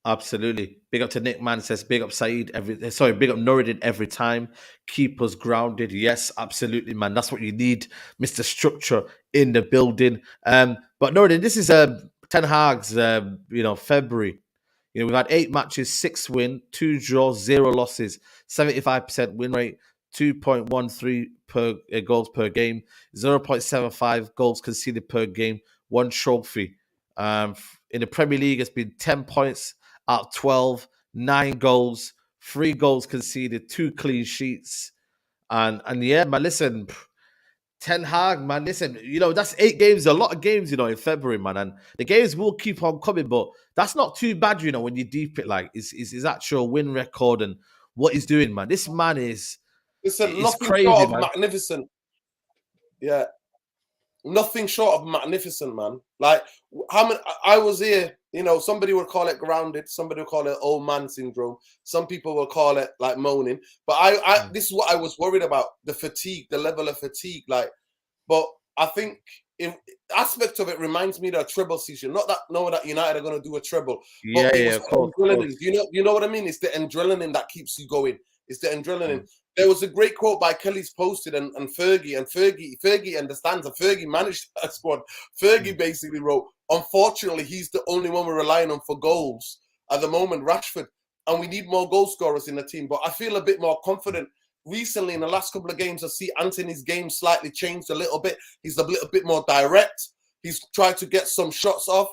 Absolutely. Big up to Nick, man. Says big up Saeed. Big up Nuruddin every time. Keep us grounded. Yes, absolutely, man. That's what you need, Mr. Structure in the building. But Nuruddin, this is Ten Hag's February. We've had 8 matches, 6 wins, 2 draws, 0 losses, 75% win rate, 2.13 goals per game, 0.75 goals conceded per game, 1 trophy. In the Premier League, it's been 10 points out of 12, 9 goals, 3 goals conceded, 2 clean sheets. And yeah, man, listen, Ten Hag, man, listen, that's 8 games, a lot of games, in February, man. And the games will keep on coming, but that's not too bad, when you deep it, like, his actual win record and what he's doing, man. This man is nothing crazy, short of man. magnificent. Yeah. Nothing short of magnificent, man. Like, how many? I was here, somebody would call it grounded, somebody would call it old man syndrome, some people will call it like moaning. But this is what I was worried about, the fatigue, the level of fatigue. Like, but I think aspect of it reminds me of a treble season. Not that knowing that United are going to do a treble. Yeah, of course. You know what I mean? It's the adrenaline that keeps you going. It's the adrenaline. There was a great quote by Kelly's posted and Fergie understands, and Fergie managed that squad. Fergie basically wrote, unfortunately, he's the only one we're relying on for goals at the moment, Rashford, and we need more goal scorers in the team. But I feel a bit more confident. Recently, in the last couple of games, I see Anthony's game slightly changed a little bit. He's a little bit more direct. He's tried to get some shots off.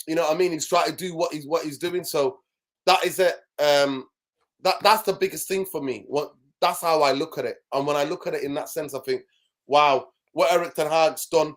You know what I mean? He's trying to do what he's doing. So that is it. That's the biggest thing for me. That's how I look at it. And when I look at it in that sense, I think, wow, what Erik Ten Hag's done.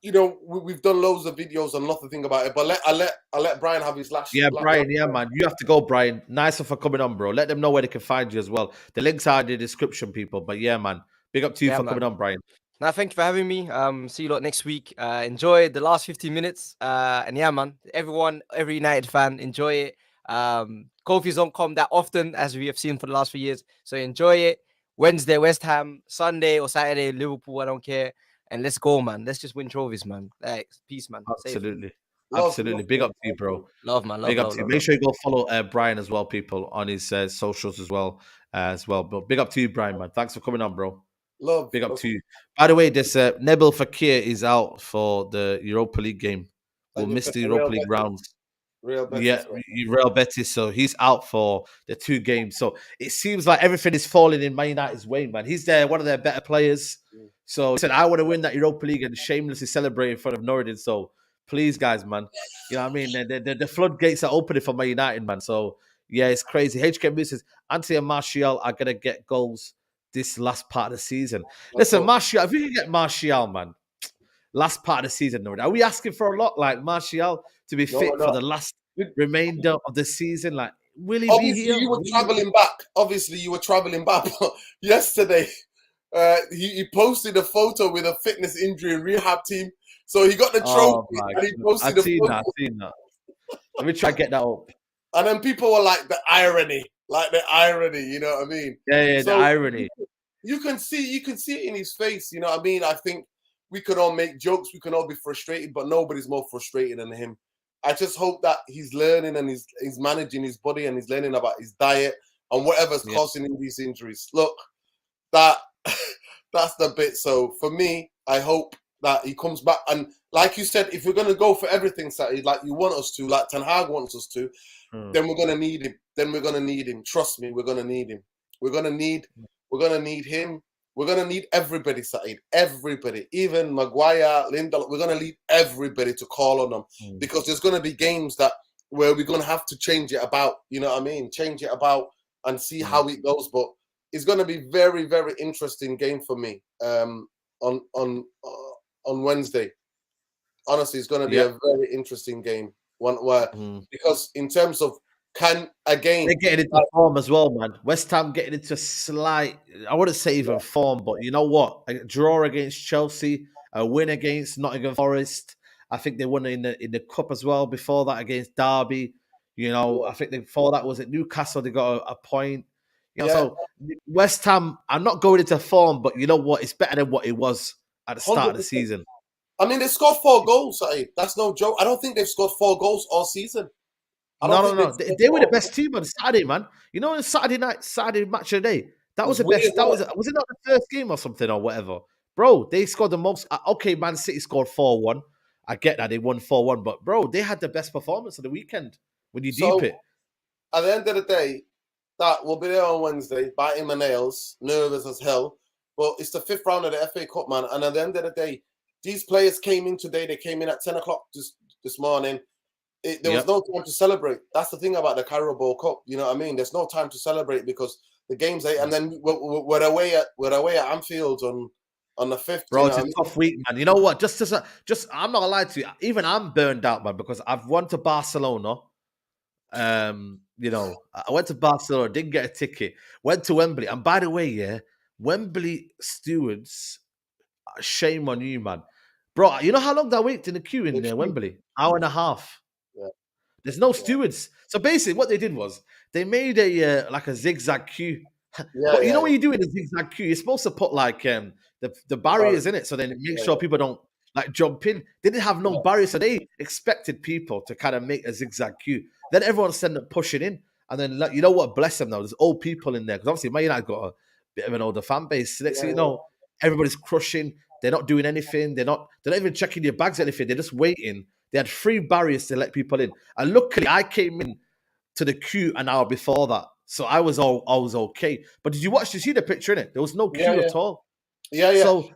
We've done loads of videos and lots of things about it. But I let Brian have his last. Yeah, Brian. Yeah, man. You have to go, Brian. Nice for coming on, bro. Let them know where they can find you as well. The links are in the description, people. But yeah, man. Big up to you for coming on, Brian. Now, thank you for having me. See you lot next week. Enjoy the last 15 minutes. And yeah, man. Every United fan, enjoy it. Kofi's don't come that often as we have seen for the last few years, so enjoy it. Wednesday West Ham, Sunday or Saturday Liverpool, I don't care, and let's go, man. Let's just win trophies, man. Like, peace, man. Absolutely. Absolutely. Big up to you, bro. Love, man. Big up to you. Make sure you go follow Brian as well, people, on his socials as well. But big up to you, Brian, man. Thanks for coming on, bro. Love. Big up to you. By the way, this Nabil Fekir is out for the Europa League game. We'll miss the Europa League rounds. Real Betis. So he's out for the 2 games. So it seems like everything is falling in Man United's way, man. He's one of their better players. So listen, I want to win that Europa League and shamelessly celebrate in front of Nuruddin. So please, guys, man. You know what I mean? The floodgates are opening for Man United, man. So yeah, it's crazy. HK says Anthony and Martial are gonna get goals this last part of the season. Listen, Martial, if you can get Martial, man, last part of the season, Nuruddin, are we asking for a lot? Like Martial to be fit for the last remainder of the season? Like, will he be Obviously, here? you were traveling back. Obviously, you were traveling back. Yesterday, he posted a photo with a fitness injury and rehab team. So he got the trophy Oh my and he God. posted I've a seen photo. that. I've seen that. Let me try to get that up. And then people were like, the irony, you know what I mean? Yeah, So the irony. you can see it in his face, you know what I mean? I think we could all make jokes, we can all be frustrated, but nobody's more frustrated than him. I just hope that he's learning and he's managing his body and he's learning about his diet and whatever's causing him these injuries. Look, that's the bit. So for me, I hope that he comes back. And like you said, if we're going to go for everything, Saturday, like you want us to, like Ten Hag wants us to, then we're going to need him. Trust me, we're going to need him. We're going to need him. We're going to need everybody, Saeed. Everybody. Even Maguire, Lindelof. We're going to need everybody to call on them because there's going to be games where we're going to have to change it about. You know what I mean? Change it about and see how it goes. But it's going to be very, very interesting game for me on Wednesday. Honestly, it's going to be a very interesting game. One where because in terms of they're getting into form as well, man. West Ham getting into slight, I wouldn't say even form, but you know what? A draw against Chelsea, a win against Nottingham Forest. I think they won in the cup as well before that against Derby. You know, I think before that was at Newcastle, they got a point. You know, so West Ham, I'm not going into form, but you know what? It's better than what it was at the start 100%. of the season. I mean, they scored 4 goals, Saeed. That's no joke. I don't think they've scored 4 goals all season. No. They were the best team on Saturday, man. You know, on Saturday match of the day, that was the best. Was it not the first game or something or whatever? Bro, they scored the most. Okay, Man City scored 4-1. I get that. They won 4-1. But, bro, they had the best performance of the weekend when you deep it. At the end of the day, that we'll be there on Wednesday, biting my nails, nervous as hell. But it's the 5th round of the FA Cup, man. And at the end of the day, these players came in today. They came in at 10 o'clock this morning. There was no time to celebrate. That's the thing about the Carabao Cup. You know what I mean? There's no time to celebrate because the game's late. And then we're away at Anfield on the 5th. Bro, it's a tough week, man. You know what? Just I'm not gonna lie to you. Even I'm burned out, man, because I've won to Barcelona. You know, I went to Barcelona, didn't get a ticket, went to Wembley. And by the way, Wembley stewards, shame on you, man. Bro, you know how long I waited in the queue in Wembley? Hour and a half. Yeah. There's no stewards. So basically what they did was they made a like a zigzag queue. But you know when you do in a zigzag queue, you're supposed to put like the barriers in it so then it makes sure people don't like jump in. They didn't have no barriers, so they expected people to kind of make a zigzag queue. Then everyone started pushing in. And then, like, you know what? Bless them now. There's old people in there because obviously Man United got a bit of an older fan base. So next thing you know, everybody's crushing. They're not doing anything. They're not even checking your bags or anything. They're just waiting. They had 3 barriers to let people in. And luckily, I came in to the queue an hour before that, so I was okay. But did you see the picture in it? There was no queue at all. Yeah. So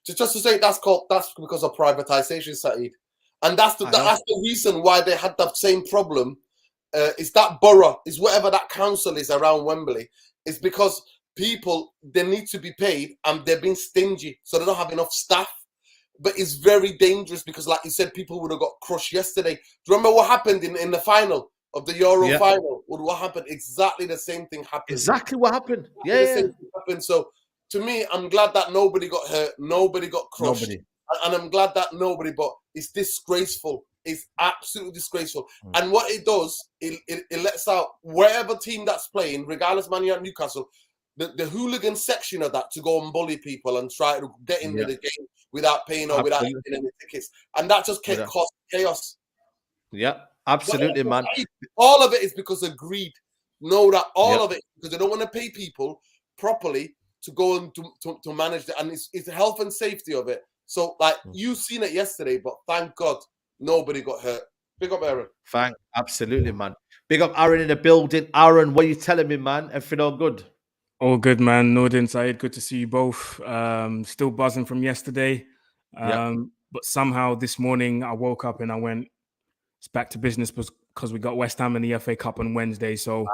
just to say that's because of privatization, Saeed, and that's the reason why they had that same problem. Is that borough, is whatever that council is around Wembley, is because people, they need to be paid and they're being stingy, so they don't have enough staff. But it's very dangerous because, like you said, people would have got crushed yesterday. Do you remember what happened in the final of the Euro final? What happened? Exactly the same thing happened. Exactly what happened. The same thing happened. So to me, I'm glad that nobody got hurt, nobody got crushed. And I'm glad that nobody, but it's disgraceful. It's absolutely disgraceful. And what it does, it lets out wherever team that's playing, regardless Man United, Newcastle, the hooligan section of that to go and bully people and try to get into the game without paying or without getting any tickets. And that just can cause chaos. Yeah, absolutely, man. All of it is because of greed. Know that all of it, because they don't want to pay people properly to go and to manage that. And it's the health and safety of it. So, like, you've seen it yesterday, but thank God nobody got hurt. Big up, Aaron. Absolutely, man. Big up, Aaron, in the building. Aaron, what are you telling me, man? Everything all good? All good, man. Nordin, Saeed, good to see you both. Still buzzing from yesterday. But somehow this morning I woke up and I went, it's back to business because we got West Ham in the FA Cup on Wednesday. So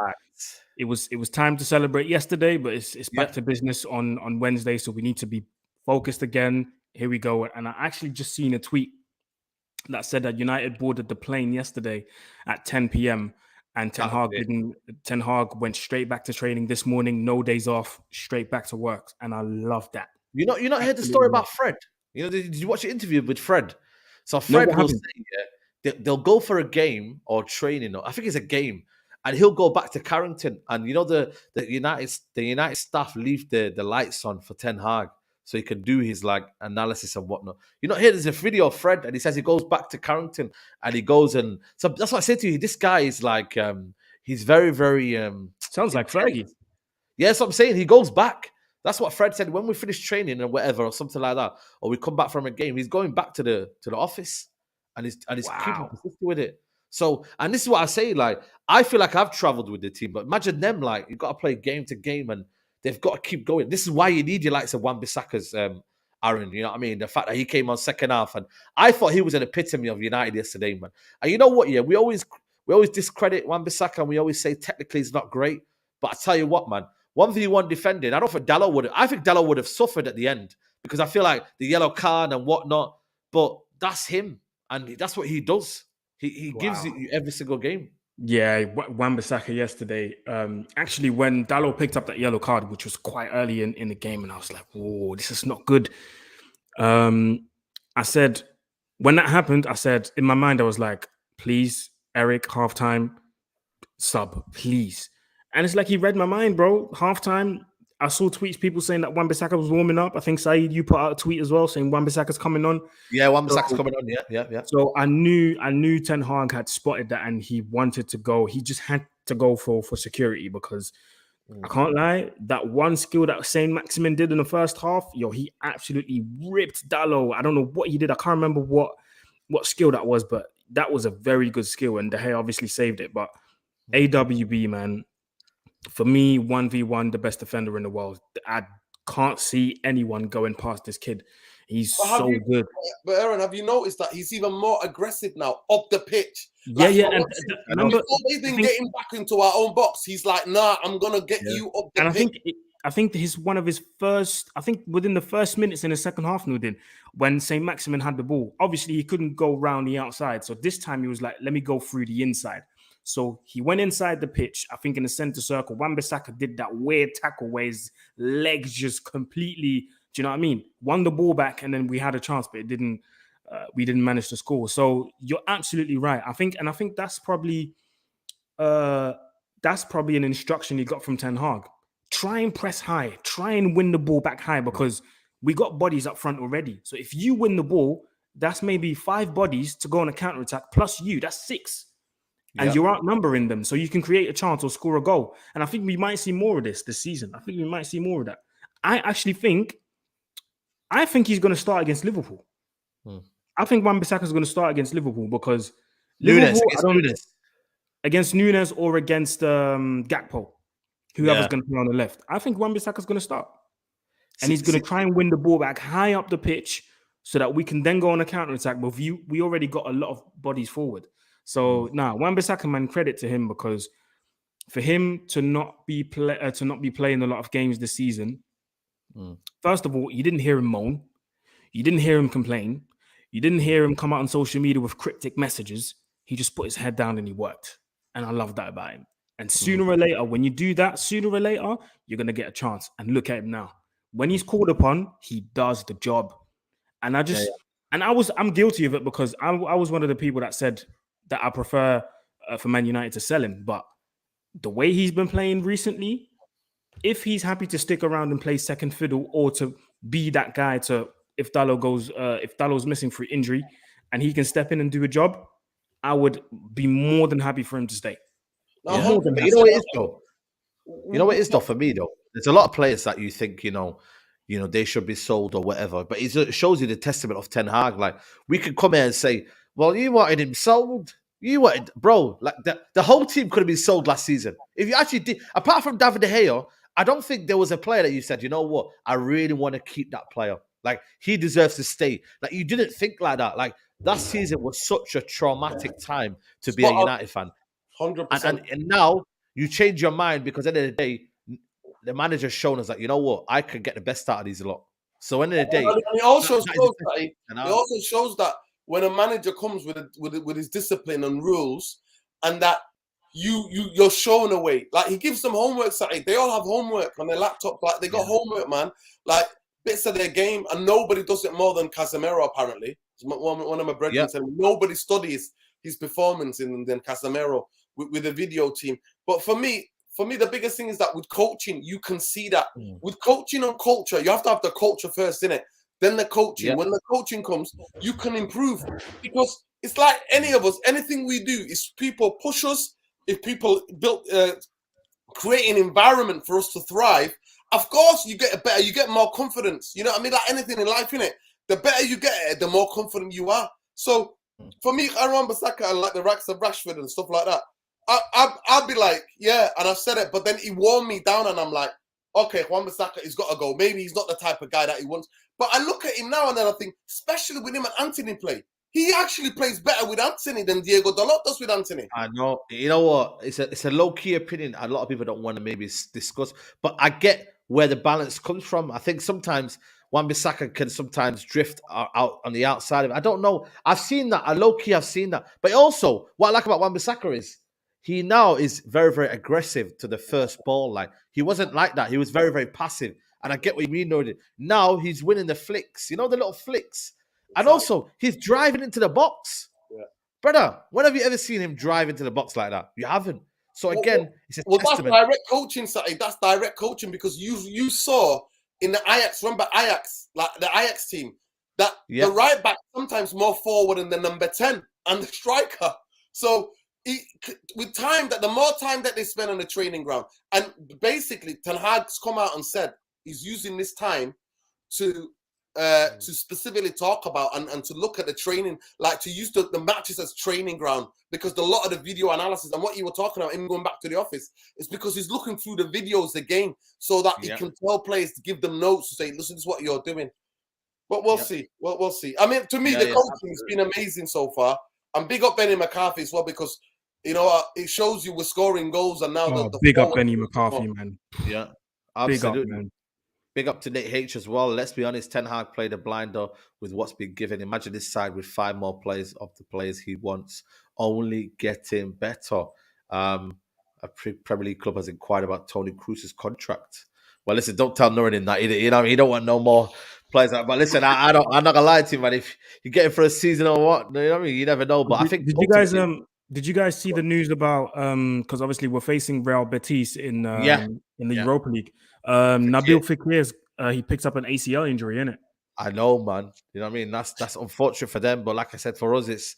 it was time to celebrate yesterday, but it's back to business on Wednesday. So we need to be focused again. Here we go. And I actually just seen a tweet that said that United boarded the plane yesterday at 10 p.m. and Ten Hag went straight back to training this morning, no days off, straight back to work, and I love that. You not heard the story about Fred? You know, did you watch the interview with Fred? So Fred will say, they'll go for a game or training, or I think it's a game, and he'll go back to Carrington, and you know the United staff leave the lights on for Ten Hag, so he can do his like analysis and whatnot. You know, here there's a video of Fred, and he says he goes back to Carrington, and he goes and so that's what I said to you. This guy is like, he's very, very sounds like Fergie. Yeah, that's what I'm saying. He goes back. That's what Fred said when we finish training and whatever, or something like that, or we come back from a game. He's going back to the office, and he's keeping consistent with it. So, and this is what I say. Like, I feel like I've traveled with the team, but imagine them. Like, you've got to play game to game, and they've got to keep going. This is why you need your likes of Wan-Bissaka's Aaron. You know what I mean? The fact that he came on second half, and I thought he was an epitome of United yesterday, man. And you know what? Yeah, we always discredit Wan-Bissaka, and we always say technically he's not great. But I tell you what, man. 1v1 defending. I don't think Dalot would have. I think Dalot would have suffered at the end because I feel like the yellow card and whatnot. But that's him, and that's what he does. He gives you every single game. Yeah, Wan-Bissaka yesterday. Actually, when Dalot picked up that yellow card, which was quite early in the game, and I was like, "Whoa, this is not good." I said when that happened, I said in my mind, I was like, "Please, Eric, halftime sub, please." And it's like he read my mind, bro. Halftime, I saw tweets, people saying that Wan-Bissaka was warming up. I think, Saeed, you put out a tweet as well saying Wan-Bissaka's coming on. Yeah, Wan-Bissaka's coming on. Yeah. So I knew Ten Hag had spotted that and he wanted to go. He just had to go for security because I can't lie, that one skill that Saint-Maximin did in the first half, he absolutely ripped Dalot. I don't know what he did. I can't remember what skill that was, but that was a very good skill. And De Gea obviously saved it. But AWB, man, for me, 1v1, the best defender in the world. I can't see anyone going past this kid. He's so good. But Aaron, have you noticed that he's even more aggressive now up the pitch? Yeah. And before they didn't get him back into our own box, he's like, "Nah, I'm gonna get you up the pitch." I think one of his first. I think within the first minutes in the second half, Nudin, when Saint-Maximin had the ball, obviously he couldn't go round the outside. So this time he was like, "Let me go through the inside." So he went inside the pitch, I think in the center circle. Wan-Bissaka did that weird tackle where his legs just completely, do you know what I mean? Won the ball back and then we had a chance, but it didn't. We didn't manage to score. So you're absolutely right. I think that's probably an instruction you got from Ten Hag. Try and press high. Try and win the ball back high because we got bodies up front already. So if you win the ball, that's maybe 5 bodies to go on a counter-attack plus you. That's 6. And you're outnumbering them, so you can create a chance or score a goal. And I think we might see more of this season. I think we might see more of that. I think he's going to start against Liverpool. I think Wan-Bissaka is going to start against Liverpool because against Nunes or against Gakpo, whoever's going to play on the left. I think Wan-Bissaka is going to start. And he's going to try and win the ball back high up the pitch so that we can then go on a counter-attack. But we already got a lot of bodies forward. So Wan-Bissaka, man, credit to him because for him to not be playing a lot of games this season, first of all, you didn't hear him moan, you didn't hear him complain, you didn't hear him come out on social media with cryptic messages. He just put his head down and he worked, and I love that about him. And sooner or later, when you do that, sooner or later, you're gonna get a chance. And look at him now. When he's called upon, he does the job. And I'm guilty of it because I was one of the people that said that I prefer for Man United to sell him. But the way he's been playing recently, if he's happy to stick around and play second fiddle or to be that guy to, if Dalot's missing through injury and he can step in and do a job, I would be more than happy for him to stay. You know what it is though? You know what it is though for me though? There's a lot of players that you think, they should be sold or whatever. But it shows you the testament of Ten Hag. Like, we could come here and say, well, you wanted him sold. You wanted, bro, like the whole team could have been sold last season. If you actually did, apart from David De Gea, I don't think there was a player that you said, you know what, I really want to keep that player. Like, he deserves to stay. Like, you didn't think like that. Like, that season was such a traumatic time to be a United fan. 100%. And now you change your mind because at the end of the day, the manager's shown us that, you know what, I could get the best out of these lot. So at the end of the day, it also shows that when a manager comes with his discipline and rules, and that you're showing away. Like, he gives them homework. They all have homework on their laptop. Like, they got homework, man. Like, bits of their game, and nobody does it more than Casemiro. Apparently, one of my brethren said nobody studies his performance than Casemiro with the video team. But for me, the biggest thing is that with coaching, you can see that. With coaching and culture, you have to have the culture first, innit? Then the coaching. When the coaching comes, you can improve. Because it's like any of us, anything we do is people push us. If people create an environment for us to thrive, of course you get better, you get more confidence. You know what I mean? Like anything in life, innit? The better you get it, the more confident you are. So for me, Wan-Bissaka and like the Racks of Rashford and stuff like that, I'd be like, yeah, and I've said it, but then he wore me down, and I'm like, okay, Wan-Bissaka, he's got to go. Maybe he's not the type of guy that he wants. But I look at him now and then I think, especially with him and Anthony play, he actually plays better with Anthony than Diego Dalot does with Anthony. I know. You know what? It's a low-key opinion. A lot of people don't want to maybe discuss, but I get where the balance comes from. I think sometimes Wan-Bissaka can sometimes drift out on the outside of it. I don't know. I've seen that. I've seen that. But also, what I like about Wan-Bissaka is he now is very, very aggressive to the first ball. Like, he wasn't like that. He was very, very passive. And I get what you mean, Nordin. Now he's winning the flicks. You know, the little flicks. And also, he's driving into the box. Yeah. Brother, when have you ever seen him drive into the box like that? You haven't. So again, it's a testament. That's direct coaching, Sati. That's direct coaching, because you saw in the Ajax, remember Ajax, like the Ajax team, that the right back sometimes more forward than the number 10 and the striker. So with time, that the more time that they spend on the training ground, and basically Ten Hag's come out and said he's using this time to specifically talk about and to look at the training, like to use the matches as training ground, because a lot of the video analysis and what you were talking about, him going back to the office, is because he's looking through the videos again so that he can tell players to give them notes to say, listen, this is what you're doing. But we'll see. We'll see. I mean, to me, the coaching has been amazing so far. And big up Benny McCarthy as well, because, you know, it shows you we're scoring goals, and now the big up Benny McCarthy, man. Yeah, absolutely. Big up, man. Big up to Nate H as well. Let's be honest, Ten Hag played a blinder with what's been given. Imagine this side with 5 more players of the players he wants, only getting better. A Premier League club has inquired about Toni Kroos's contract. Well, listen, don't tell Nurin that. You know, he don't want no more players. But listen, I'm not gonna lie to you, man. If you get it for a season or what, you know what I mean? You never know. But I think did you guys see the news about because obviously we're facing Real Betis in the Europa League. Nabil Fekir's he picks up an ACL injury, innit? I know, man. You know what I mean? That's unfortunate for them, but like I said, for us, it's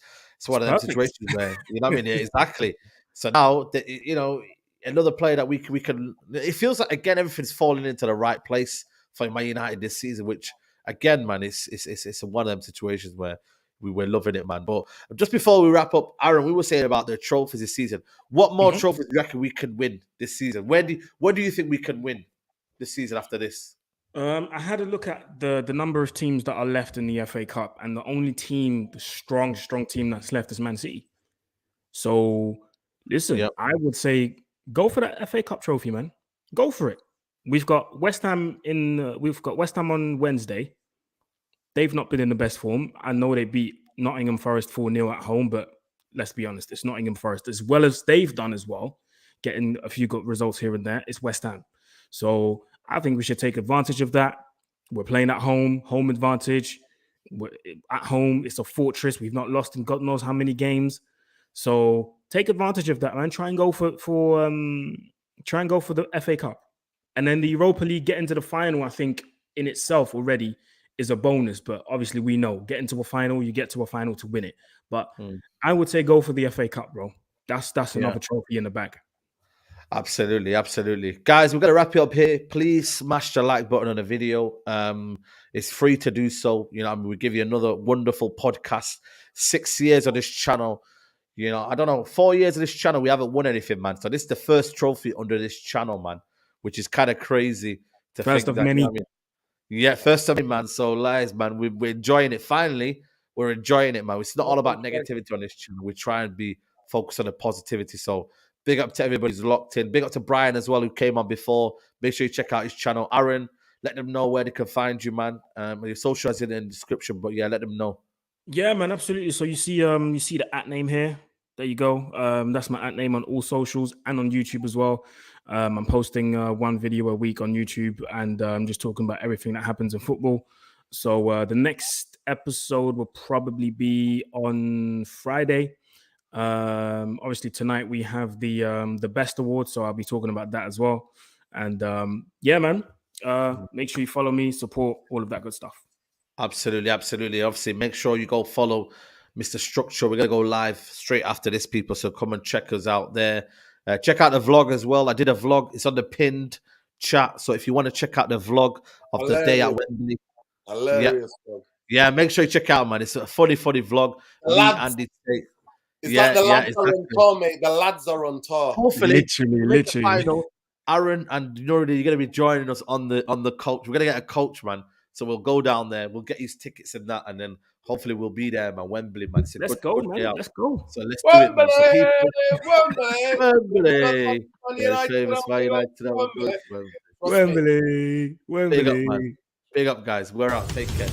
one of them situations where, you know what I mean? Yeah, exactly. So now, you know, another player that we can. It feels like again everything's falling into the right place for Man United this season, which again, man, it's one of them situations where we're loving it, man. But just before we wrap up, Aaron, we were saying about the trophies this season. What more trophies do you reckon we can win this season? What do you think we can win this season after this? I had a look at the number of teams that are left in the FA Cup, and the only team, the strong team that's left is Man City. So listen, I would say go for that FA Cup trophy, man. Go for it. We've got West Ham on Wednesday. They've not been in the best form. I know they beat Nottingham Forest 4-0 at home, but let's be honest, it's Nottingham Forest. As well as they've done as well, getting a few good results here and there, it's West Ham. So I think we should take advantage of that. We're playing at home advantage. We're at home, it's a fortress. We've not lost in God knows how many games. So take advantage of that, man. Try and go for the FA Cup. And then the Europa League, get into the final, I think in itself already is a bonus. But obviously we know getting to a final, you get to a final to win it. But I would say go for the FA Cup, bro. That's another trophy in the bag. Absolutely. Guys, we're going to wrap it up here. Please smash the like button on the video. It's free to do so. You know, we give you another wonderful podcast. 6 years on this channel. You know, I don't know, 4 years of this channel, we haven't won anything, man. So this is the first trophy under this channel, man, which is kind of crazy to first think of many. You know I mean? Yeah, first of many, man. So lies, man. We're enjoying it. Finally, we're enjoying it, man. It's not all about negativity on this channel. We try and be focused on the positivity. So big up to everybody who's locked in. Big up to Brian as well, who came on before. Make sure you check out his channel. Aaron, let them know where they can find you, man. Your social is in the description, but yeah, let them know. Yeah, man, absolutely. So you see the @ name here. There you go. That's my @ name on all socials and on YouTube as well. I'm posting one video a week on YouTube, and I'm just talking about everything that happens in football. So the next episode will probably be on Friday. Obviously tonight we have the best award, so I'll be talking about that as well. And yeah, man, make sure you follow me, support, all of that good stuff. Absolutely, absolutely. Obviously, make sure you go follow Mr. Structure. We're gonna go live straight after this, people. So come and check us out there. Check out the vlog as well. I did a vlog. It's on the pinned chat. So if you want to check out the vlog of the day at Wembley, Hilarious, bro. yeah, make sure you check out, man. It's a funny vlog. The Me, lads- Andy, Tate. It's like the lads are on tour, mate. The lads are on tour. Hopefully, literally. final, Aaron and Nuri, you're gonna be joining us on the coach. We're gonna get a coach, man. So we'll go down there. We'll get his tickets and that, and then hopefully we'll be there, man. Wembley, man. Let's go, man. Let's go. So let's do it, man. So Wembley! Wembley. Wembley. Big up, man. Big up, guys. We're out. Take care.